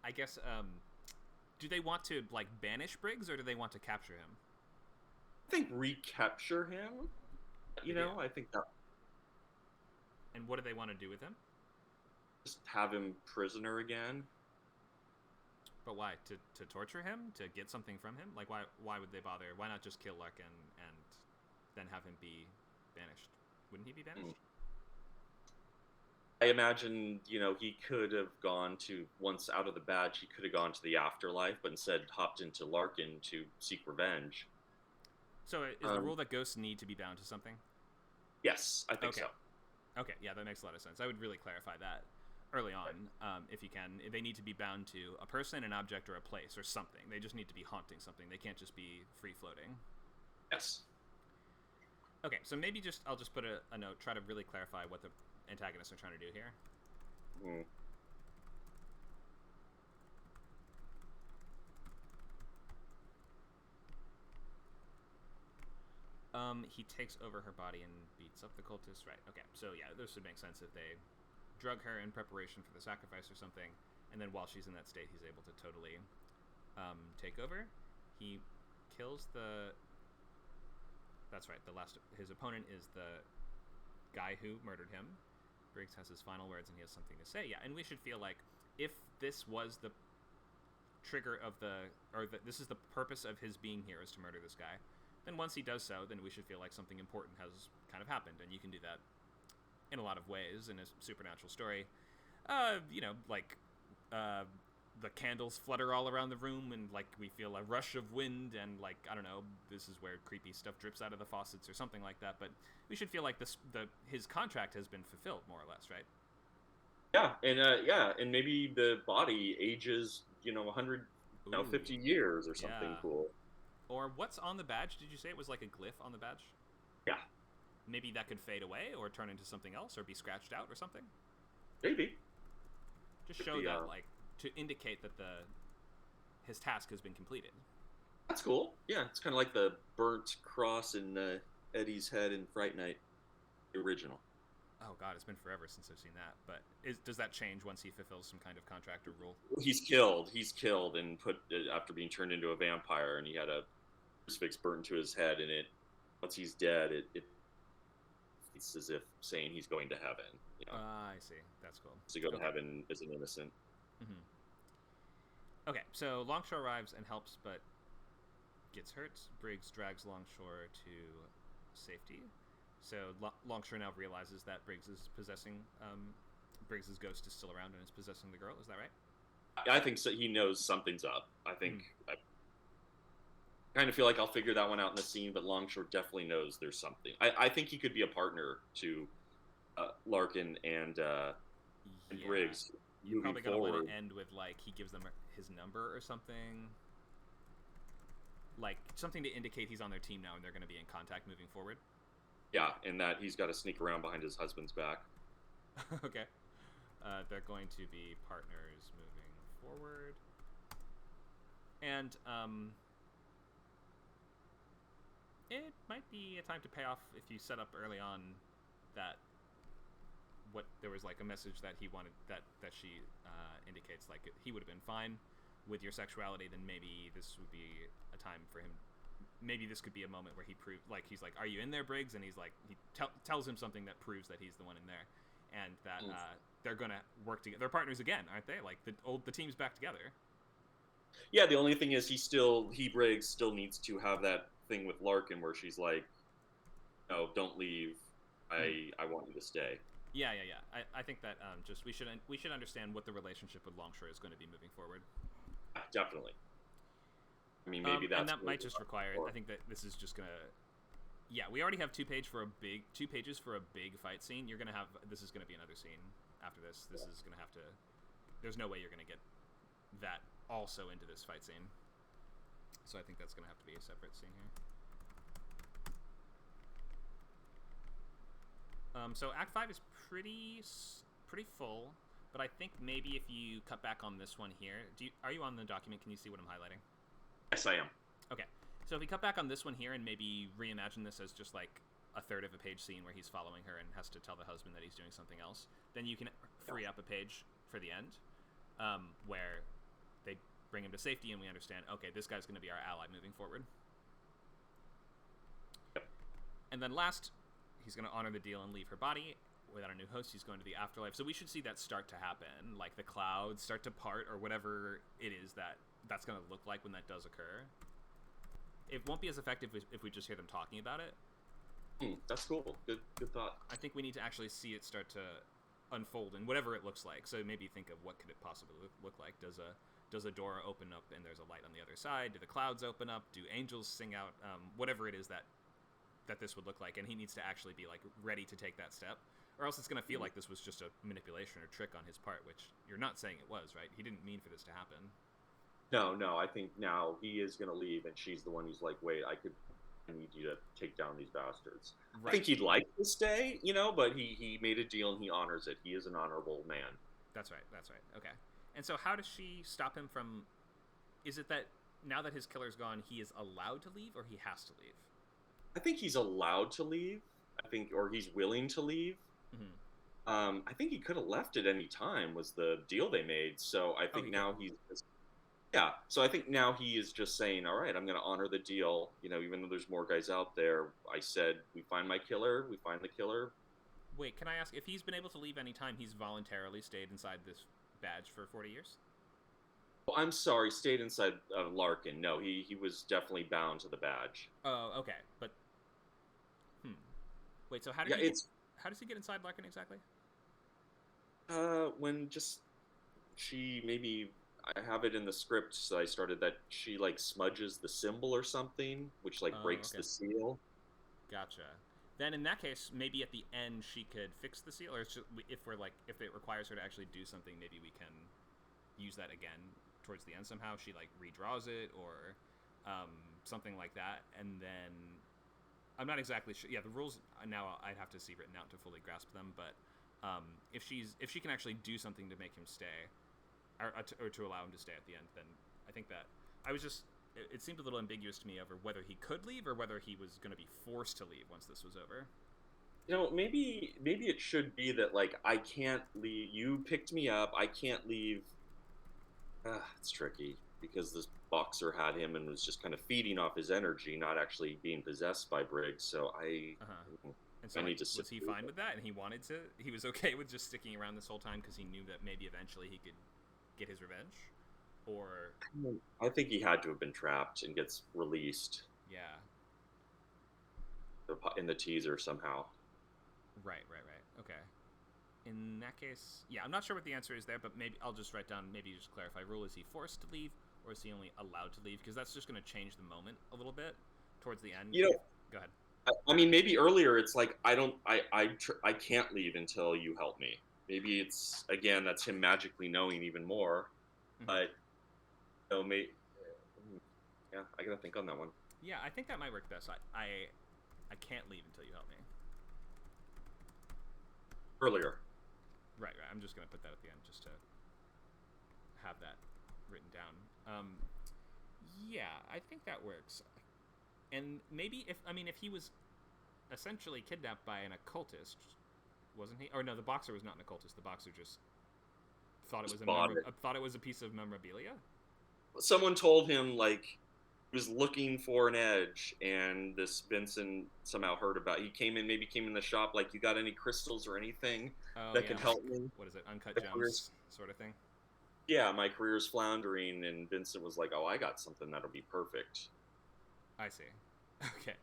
I guess, do they want to, banish Briggs, or do they want to capture him? I think recapture him. I think that... And what do they want to do with him? Just have him prisoner again. But why? To torture him? To get something from him? Why would they bother? Why not just kill Larkin and then have him be banished? Wouldn't he be banished? I imagine, he could have gone to, once out of the badge, he could have gone to the afterlife, but instead hopped into Larkin to seek revenge. So is the rule that ghosts need to be bound to something? Yes, I think so. Okay, yeah, that makes a lot of sense. I would really clarify that early on, if you can. They need to be bound to a person, an object, or a place, or something. They just need to be haunting something. They can't just be free-floating. Yes. Okay, so maybe I'll just put a note, try to really clarify what the antagonists are trying to do here. He takes over her body and beats up the cultists. Right, okay. So yeah, this would make sense if they drug her in preparation for the sacrifice or something, and then while she's in that state, he's able to totally take over. He kills that's right, his opponent is the guy who murdered him. Briggs has his final words and he has something to say. Yeah, and we should feel like if this was the trigger of this is the purpose of his being here, is to murder this guy, then once he does so, then we should feel like something important has kind of happened, and you can do that in a lot of ways in a supernatural story. the candles flutter all around the room, and like we feel a rush of wind, and like I don't know, this is where creepy stuff drips out of the faucets or something like that. But we should feel like his contract has been fulfilled more or less, right? Yeah, and maybe the body ages 100, Ooh, 50 years or something yeah. cool. Or what's on the badge? Did you say it was like a glyph on the badge? Yeah, Maybe that could fade away or turn into something else or be scratched out or something. maybe. Just Could show be, that, like, to indicate that his task has been completed. That's cool. Yeah, it's kind of like the burnt cross in Eddie's head in Fright Night, the original. Oh god, it's been forever since I've seen that. But does that change once he fulfills some kind of contract or rule? He's killed. He's killed and put after being turned into a vampire, and he had a crucifix burnt into his head. And once he's dead, it's as if saying he's going to heaven. I see. That's cool. To go to heaven as an innocent. Mm-hmm. Okay, so Longshore arrives and helps, but gets hurt. Briggs drags Longshore to safety. So Longshore now realizes that Briggs is possessing. Briggs's ghost is still around and is possessing the girl. Is that right? I think so. He knows something's up. I think. I kind of feel like I'll figure that one out in the scene, but Longshore definitely knows there's something. I think he could be a partner to Larkin and Briggs. You probably gotta let it end with like he gives them his number or something, like something to indicate he's on their team now and they're going to be in contact moving forward. Yeah, and that he's got to sneak around behind his husband's back. Okay. They're going to be partners moving forward. And it might be a time to pay off if you set up early on that there was like a message that he wanted that she indicates like he would have been fine with your sexuality, then maybe this would be a time for him. Maybe this could be a moment where he proves, like, he's like, "Are you in there, Briggs?" And he's like, he tells him something that proves that he's the one in there, and that they're gonna work together. They're partners again, aren't they? Like the team's back together. Yeah, the only thing is Briggs still needs to have that thing with Larkin where she's like, "No, don't leave. I want you to stay." Yeah. I think that just we should understand what the relationship with Longshore is going to be moving forward. Definitely. I mean, maybe and that might just require. I think that this is just gonna. Yeah, we already have 2 pages for a big fight scene. This is gonna be another scene after this. This is gonna have to. There's no way you're gonna get that also into this fight scene. So I think that's gonna have to be a separate scene here. So Act 5 is pretty full, but I think maybe if you cut back on this one here, are you on the document? Can you see what I'm highlighting? Yes, I am. Okay, so if we cut back on this one here and maybe reimagine this as just like a third of a page scene where he's following her and has to tell the husband that he's doing something else, then you can free up a page for the end, where they bring him to safety and we understand, okay, this guy's going to be our ally moving forward. Yep. And then last, he's going to honor the deal and leave her body. Without a new host, he's going to the afterlife. So we should see that start to happen, like the clouds start to part or whatever it is that's going to look like when that does occur. It won't be as effective if we just hear them talking about it. That's cool. Good thought. I think we need to actually see it start to unfold in whatever it looks like. So maybe think of what could it possibly look like. Does a door open up and there's a light on the other side? Do the clouds open up? Do angels sing out? Whatever it is that this would look like, and he needs to actually be like ready to take that step, or else it's going to feel like this was just a manipulation or trick on his part, which you're not saying it was, right? He didn't mean for this to happen. No, I think now he is going to leave, and she's the one who's like, "Wait, I need you to take down these bastards." Right. I think he'd like to stay, but he made a deal and he honors it. He is an honorable man. That's right. Okay. And so how does she stop him from, is it that now that his killer's gone, he is allowed to leave or he has to leave? I think he's allowed to leave. Or he's willing to leave. Mm-hmm. I think he could have left at any time was the deal they made. So I think now he's just, so I think now he is just saying, all right, I'm going to honor the deal. Even though there's more guys out there, I said, we find my killer, we find the killer. Wait, can I ask, if he's been able to leave any time, he's voluntarily stayed inside this badge for 40 years? Well, I'm sorry, stayed inside Larkin. No, he was definitely bound to the badge. Oh, okay. But, wait, so how does he get inside Larkin exactly? When just she maybe, I have it in the script. So I started that she like smudges the symbol or something, which like Oh, breaks okay. the seal. Gotcha. Then in that case, maybe at the end she could fix the seal, or it's just, if it requires her to actually do something, maybe we can use that again towards the end somehow. She like redraws it or something like that, and then I'm not exactly sure. Yeah, the rules now I'd have to see written out to fully grasp them, but if she can actually do something to make him stay, or to allow him to stay at the end, then I think that I was just it seemed a little ambiguous to me over whether he could leave or whether he was going to be forced to leave once this was over. Maybe it should be that like I can't leave. You picked me up. I can't leave. It's tricky because this boxer had him and was just kind of feeding off his energy, not actually being possessed by Briggs. So Uh-huh. And I so, like, need to sit was he through fine that. with that? And he wanted to. He was okay with just sticking around this whole time because he knew that maybe eventually he could get his revenge, or I think he had to have been trapped and gets released yeah, in the teaser somehow. right. Okay. In that case, yeah, I'm not sure what the answer is there, but maybe I'll just write down. Maybe just clarify. Rule: is he forced to leave, or is he only allowed to leave? Because that's just going to change the moment a little bit towards the end. You know, Go ahead. I mean, maybe earlier it's like I don't, I can't leave until you help me. Maybe it's again that's him magically knowing even more. Mm-hmm. But maybe, yeah, I gotta think on that one. Yeah, I think that might work best. I can't leave until you help me. Earlier, Right. I'm just gonna put that at the end just to have that written down. Yeah, I think that works. And maybe if he was essentially kidnapped by an occultist, wasn't he? Or no, the boxer was not an occultist. The boxer just thought it was just bought it. thought it was a piece of memorabilia. Someone told him like he was looking for an edge, and this Vincent somehow heard about. Maybe came in the shop like, you got any crystals or anything Oh that yeah, could like help me? what is it? Uncut My career's, gems sort of thing. yeah, my career's floundering, and Vincent was like, oh, I got something that'll be perfect. I see. Okay.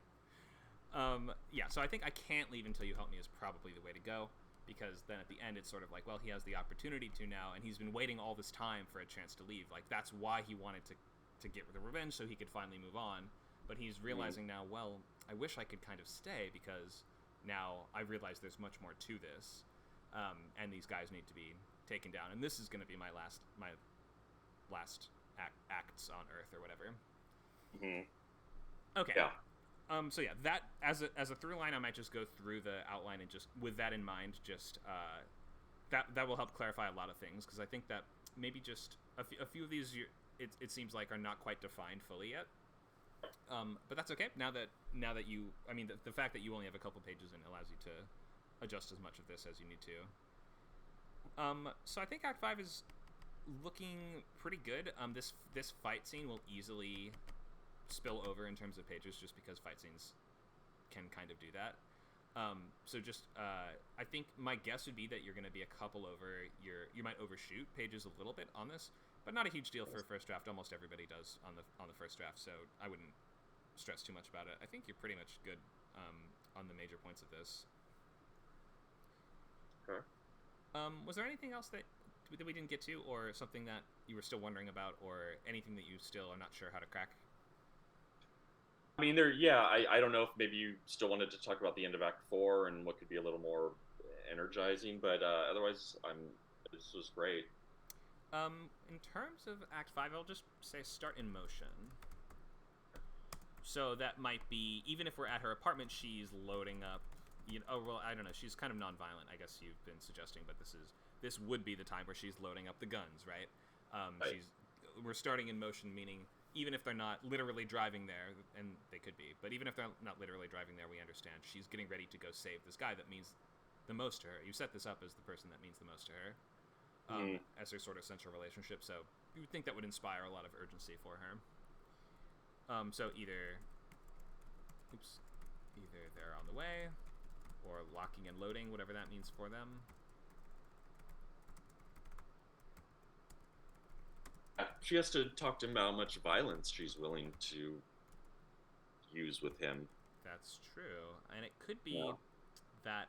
Yeah, so I think I can't leave until you help me is probably the way to go, because then at the end it's sort of like, well, he has the opportunity to now, and he's been waiting all this time for a chance to leave. Like, that's why he wanted to get the revenge, so he could finally move on. But he's realizing now, well, I wish I could kind of stay, because now I realize there's much more to this, and these guys need to be taken down, and this is going to be my last acts on Earth or whatever. Mm-hmm. Okay. Yeah. So yeah, that as a through line, I might just go through the outline and just with that in mind, just that will help clarify a lot of things, because I think that maybe just a few of these it seems like are not quite defined fully yet. But that's okay. Now that you, I mean, the fact that you only have a couple pages in allows you to adjust as much of this as you need to. So I think Act 5 is looking pretty good. This fight scene will easily spill over in terms of pages, just because fight scenes can kind of do that. So just I think my guess would be that you're going to be a couple over you might overshoot pages a little bit on this, but not a huge deal for a first draft. Almost everybody does on the first draft, so I wouldn't stress too much about it. I think you're pretty much good on the major points of this. Okay. Was there anything else that we didn't get to, or something that you were still wondering about, or anything that you still are not sure how to crack? I mean, I don't know if maybe you still wanted to talk about the end of Act 4 and what could be a little more energizing, but otherwise, this was great. In terms of Act 5, I'll just say start in motion. So that might be, even if we're at her apartment, she's loading up. Well, I don't know. She's kind of non-violent, I guess you've been suggesting, but this would be the time where she's loading up the guns, right? Right. We're starting in motion, meaning even if they're not literally driving there, and they could be, but even if they're not literally driving there, we understand she's getting ready to go save this guy that means the most to her. You set this up as the person that means the most to her, as her sort of central relationship, so you would think that would inspire a lot of urgency for her. So either they're on the way, or locking and loading, whatever that means for them. She has to talk to him about how much violence she's willing to use with him. That's true, and it could be that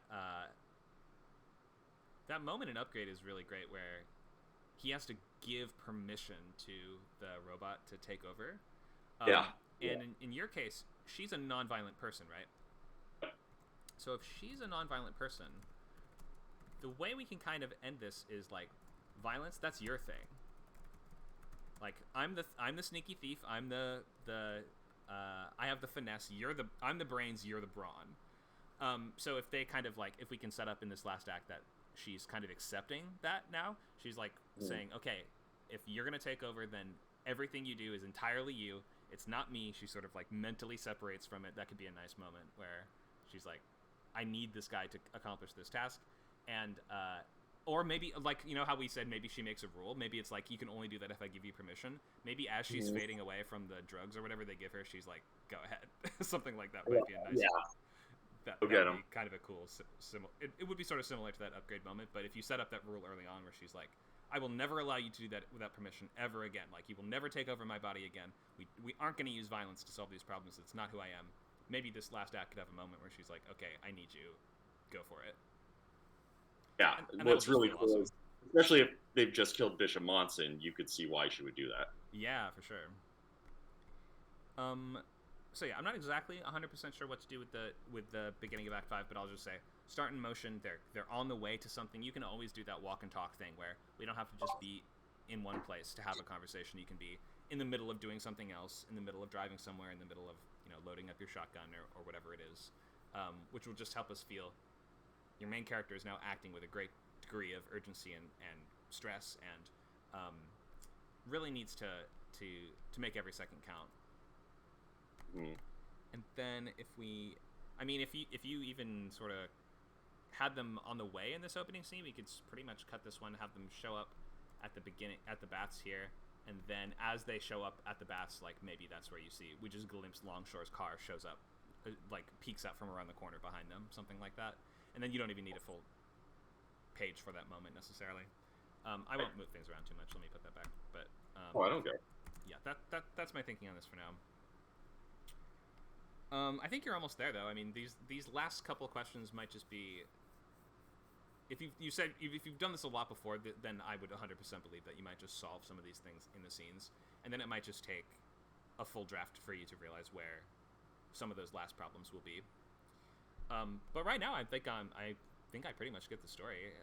that moment in Upgrade is really great, where he has to give permission to the robot to take over. And in your case, she's a non-violent person, right? So if she's a non-violent person, the way we can kind of end this is like, violence, that's your thing. Like, I'm the sneaky thief. I'm the I have the finesse. I'm the brains. You're the brawn. So if they kind of like, if we can set up in this last act that she's kind of accepting that now, she's like saying, okay, if you're gonna take over, then everything you do is entirely you. It's not me. She sort of like mentally separates from it. That could be a nice moment where she's like, I need this guy to accomplish this task, and or maybe, like, you know how we said maybe she makes a rule? Maybe it's like, you can only do that if I give you permission. Maybe as she's fading away from the drugs or whatever they give her, she's like, go ahead. Something like that might be a nice... That would be kind of a cool... It would be sort of similar to that upgrade moment, but if you set up that rule early on where she's like, I will never allow you to do that without permission ever again. Like, you will never take over my body again. We aren't going to use violence to solve these problems. It's not who I am. Maybe this last act could have a moment where she's like, okay, I need you. Go for it. Yeah, what's really cool is, especially if they've just killed Bishop Monson, you could see why she would do that. Yeah, for sure. So yeah, I'm not exactly 100% sure what to do with the beginning of Act 5, but I'll just say, start in motion. They're on the way to something. You can always do that walk and talk thing where we don't have to just be in one place to have a conversation. You can be in the middle of doing something else, in the middle of driving somewhere, in the middle of, you know, loading up your shotgun or whatever it is, which will just help us feel your main character is now acting with a great degree of urgency and stress, and really needs to make every second count. And then if you even sort of had them on the way in this opening scene, we could pretty much cut this one, have them show up at the beginning at the bats here, and then as they show up at the bats, like, maybe that's where you see, we just glimpse Longshore's car shows up, like peeks out from around the corner behind them, something like that. And then you don't even need a full page for that moment necessarily. I won't move things around too much. Let me put that back. But I don't care. Yeah, that's my thinking on this for now. I think you're almost there, though. I mean, these last couple questions might just be. If you've done this a lot before, then I would 100% believe that you might just solve some of these things in the scenes, and then it might just take a full draft for you to realize where some of those last problems will be. But right now, I think I pretty much get the story.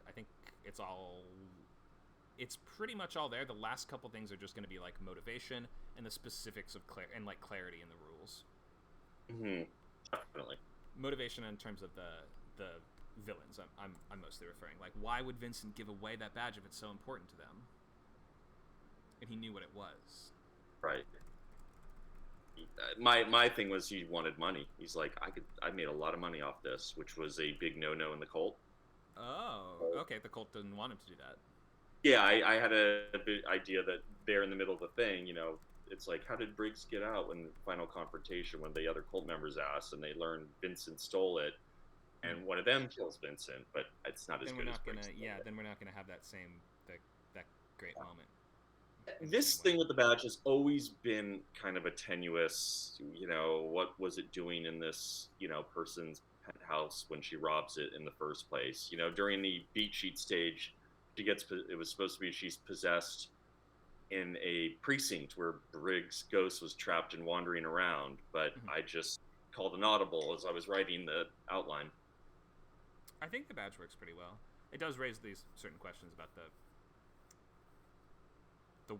I think it's pretty much all there. The last couple things are just going to be like motivation and the specifics of clarity in the rules. Definitely. Motivation in terms of the villains. I'm mostly referring. Like, why would Vincent give away that badge if it's so important to them? And he knew what it was. Right. My thing was he wanted money. He's like, I made a lot of money off this, which was a big no-no in the cult. Oh, okay. The cult didn't want him to do that. Yeah, I had a big idea that they're in the middle of the thing, you know, it's like, how did Briggs get out when final confrontation, when the other cult members asked and they learned Vincent stole it, and one of them kills Vincent, but it's not as good as Briggs. Then we're not gonna have that great moment. This thing with the badge has always been kind of a tenuous, you know, what was it doing in this, you know, person's penthouse when she robs it in the first place? You know, during the beat sheet stage, it was supposed to be she's possessed in a precinct where Briggs' ghost was trapped and wandering around, but I just called an audible as I was writing the outline. I think the badge works pretty well. It does raise these certain questions about the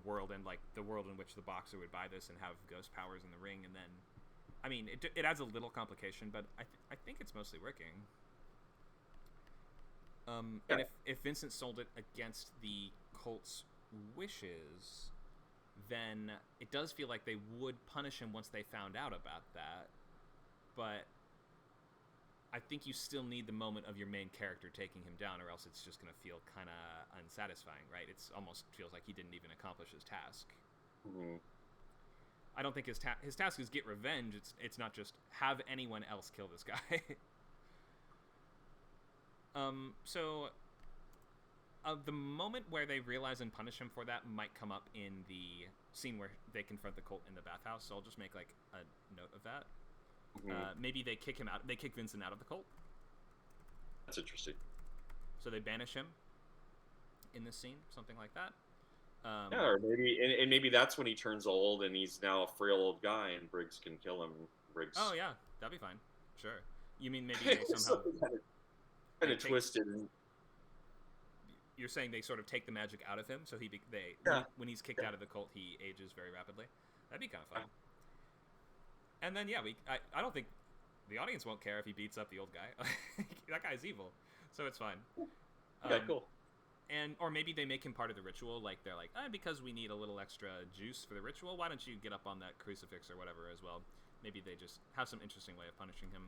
world, and like the world in which the boxer would buy this and have ghost powers in the ring, and then, I mean, it adds a little complication, but I think it's mostly working. And if Vincent sold it against the cult's wishes, then it does feel like they would punish him once they found out about that. But I think you still need the moment of your main character taking him down, or else it's just going to feel kind of unsatisfying, right? It's almost feels like he didn't even accomplish his task. I don't think his task is get revenge. It's not just have anyone else kill this guy. So the moment where they realize and punish him for that might come up in the scene where they confront the cult in the bathhouse. So I'll just make like a note of that. Maybe they kick him out. They kick Vincent out of the cult. That's interesting. So they banish him in this scene, something like that. Yeah, or maybe and maybe that's when he turns old and he's now a frail old guy and Briggs can kill him. Oh Briggs. yeah, that'd be fine. Sure. You mean maybe they somehow Kind they of take? twisted. And, You're saying they sort of take the magic out of him, so they yeah, when he's kicked out of the cult, he ages very rapidly. That'd be kind of yeah. fun. And then yeah, I don't think the audience won't care if he beats up the old guy. That guy's evil, so it's fine. Okay, cool. And or maybe they make him part of the ritual. Like they're like, because we need a little extra juice for the ritual. Why don't you get up on that crucifix or whatever as well? Maybe they just have some interesting way of punishing him.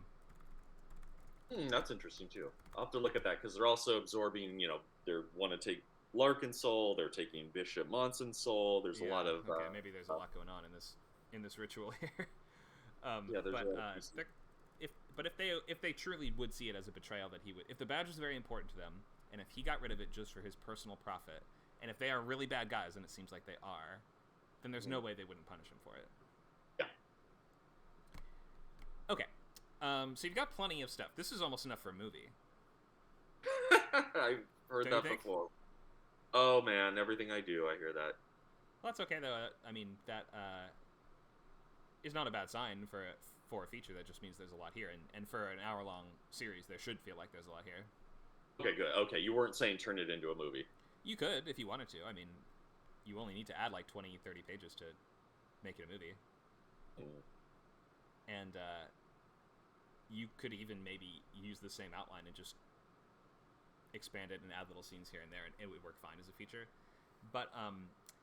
That's interesting too. I'll have to look at that because they're also absorbing. They want to take Larkin's soul. They're taking Bishop Monson's soul. There's a lot of. Okay, maybe there's a lot going on in this ritual here. Yeah, there's if they truly would see it as a betrayal, that he would, if the badge was very important to them, and if he got rid of it just for his personal profit, and if they are really bad guys, and it seems like they are, then there's no way they wouldn't punish him for it. Yeah. Okay. So you've got plenty of stuff. This is almost enough for a movie. I've heard Don't you that think? before. Oh man, everything I do, I hear that. Well, that's okay though. I mean, that is not a bad sign for a feature. That just means there's a lot here, and for an hour-long series, there should feel like there's a lot here. Okay, good. Okay, you weren't saying turn it into a movie. You could if you wanted to. I mean, you only need to add like 20, 30 pages to make it a movie. And you could even maybe use the same outline and just expand it and add little scenes here and there, and it would work fine as a feature. But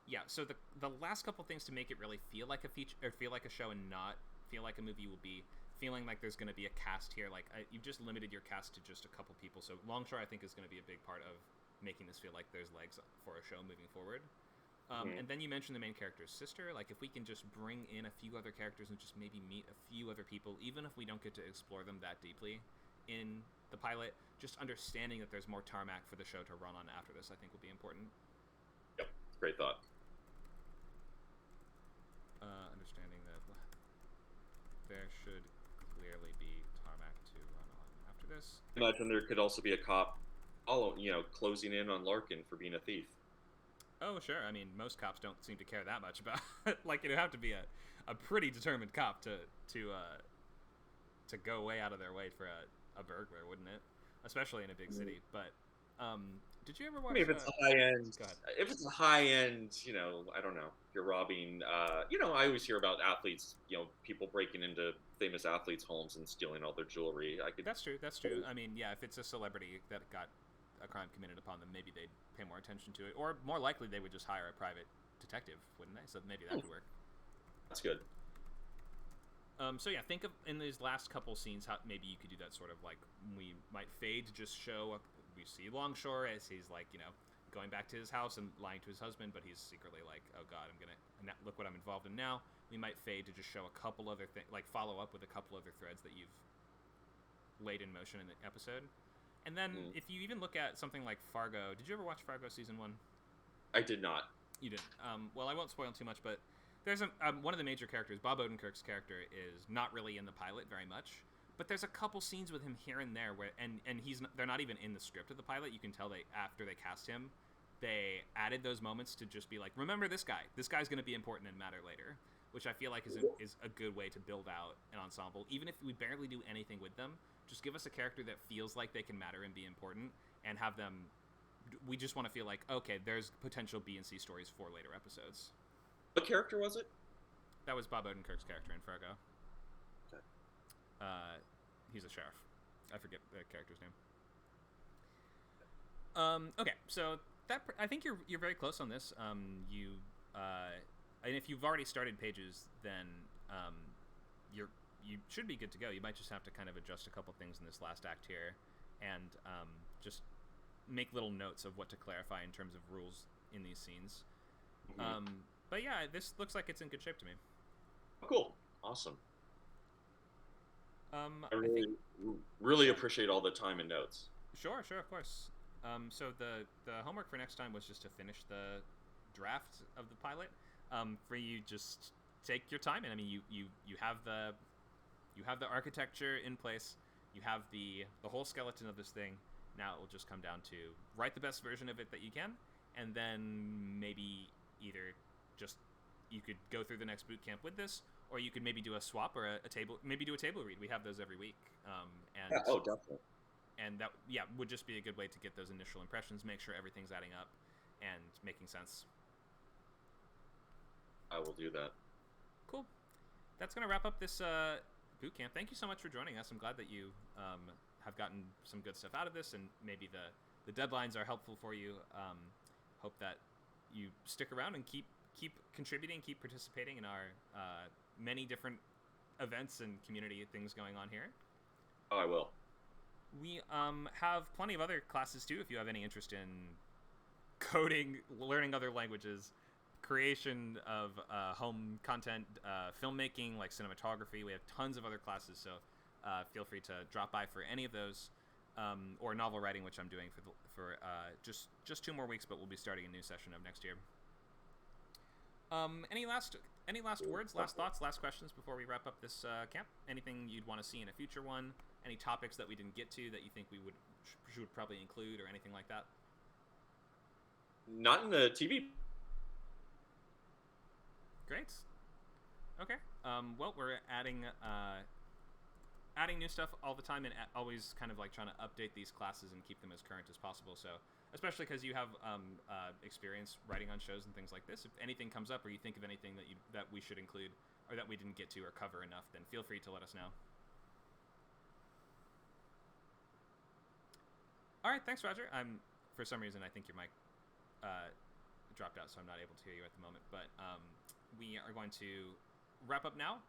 yeah, so the last couple things to make it really feel like a feature or feel like a show and not feel like a movie will be feeling like there's going to be a cast here. Like you've just limited your cast to just a couple people, so Longshore I think is going to be a big part of making this feel like there's legs for a show moving forward. And then you mentioned the main character's sister. Like, if we can just bring in a few other characters and just maybe meet a few other people, even if we don't get to explore them that deeply in the pilot, just understanding that there's more tarmac for the show to run on after this, I think will be important. Yep, great thought. Understanding that there should clearly be tarmac to run on after this. Imagine there could also be a cop, closing in on Larkin for being a thief. Oh, sure. I mean, most cops don't seem to care that much about it. Like, it'd have to be a pretty determined cop to go way out of their way for a burglar, wouldn't it? Especially in a big city. But did you ever watch? I mean, if it's a high end, go ahead. if it's a high end, I don't know. You're robbing. I always hear about athletes. People breaking into famous athletes' homes and stealing all their jewelry. That's true. That's true. I mean, yeah, if it's a celebrity that got a crime committed upon them, maybe they'd pay more attention to it, or more likely they would just hire a private detective, wouldn't they? So maybe that could work. That's good. So yeah, think of in these last couple scenes how maybe you could do that sort of like we might fade to just show we see Longshore as he's like going back to his house and lying to his husband, but he's secretly like, oh god, I'm gonna look what I'm involved in now. We might fade to just show a couple other things, like follow up with a couple other threads that you've laid in motion in the episode. And then if you even look at something like Fargo, did you ever watch Fargo season 1? I did not. You didn't. Well, I won't spoil too much, but there's one of the major characters, Bob Odenkirk's character, is not really in the pilot very much, but there's a couple scenes with him here and there where, and they're not even in the script of the pilot. You can tell after they cast him, they added those moments to just be like, remember this guy. This guy's going to be important and matter later, which I feel like is a good way to build out an ensemble. Even if we barely do anything with them, just give us a character that feels like they can matter and be important, and have them. We just want to feel like, okay, there's potential B and C stories for later episodes. What character was it? That was Bob Odenkirk's character in Fargo. Okay. He's a sheriff. I forget the character's name. Okay, so that I think you're very close on this. And if you've already started pages, then you should be good to go. You might just have to kind of adjust a couple things in this last act here, and just make little notes of what to clarify in terms of rules in these scenes. But yeah, this looks like it's in good shape to me. Oh, cool. Awesome. I really appreciate all the time and notes. Sure, of course. So the homework for next time was just to finish the draft of the pilot. For you, just take your time, and I mean, you have the architecture in place. You have the whole skeleton of this thing. Now it will just come down to write the best version of it that you can, and then maybe either just you could go through the next boot camp with this, or you could maybe do a swap or a table, maybe do a table read. We have those every week, and Yeah, oh, definitely. and that would just be a good way to get those initial impressions, make sure everything's adding up and making sense. I will do that. Cool. That's going to wrap up this boot camp. Thank you so much for joining us. I'm glad that you have gotten some good stuff out of this, and maybe the deadlines are helpful for you. Hope that you stick around and keep contributing, keep participating in our many different events and community things going on here. Oh, I will. We have plenty of other classes too if you have any interest in coding, learning other languages, creation of home content, filmmaking like cinematography. We have tons of other classes, so feel free to drop by for any of those, or novel writing, which I'm doing for just 2 more weeks, but we'll be starting a new session of next year. Any last words, last thoughts, last questions before we wrap up this camp? Anything you'd want to see in a future one? Any topics that we didn't get to that you think we should probably include, or anything like that? Not in the TV. Great. Okay. Well, we're adding new stuff all the time, and always kind of like trying to update these classes and keep them as current as possible. So, especially because you have experience writing on shows and things like this, if anything comes up or you think of anything that we should include or that we didn't get to or cover enough, then feel free to let us know. All right, thanks, Roger. For some reason, I think your mic dropped out, so I'm not able to hear you at the moment. But we are going to wrap up now.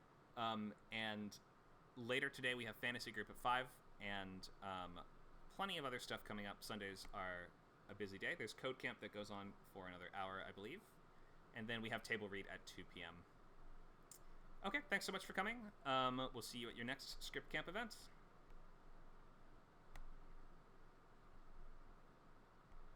And later today, we have Fantasy Group at 5, and plenty of other stuff coming up. Sundays are a busy day. There's Code Camp that goes on for another hour, I believe. And then we have Table Read at 2 p.m. Okay, thanks so much for coming. We'll see you at your next Script Camp event.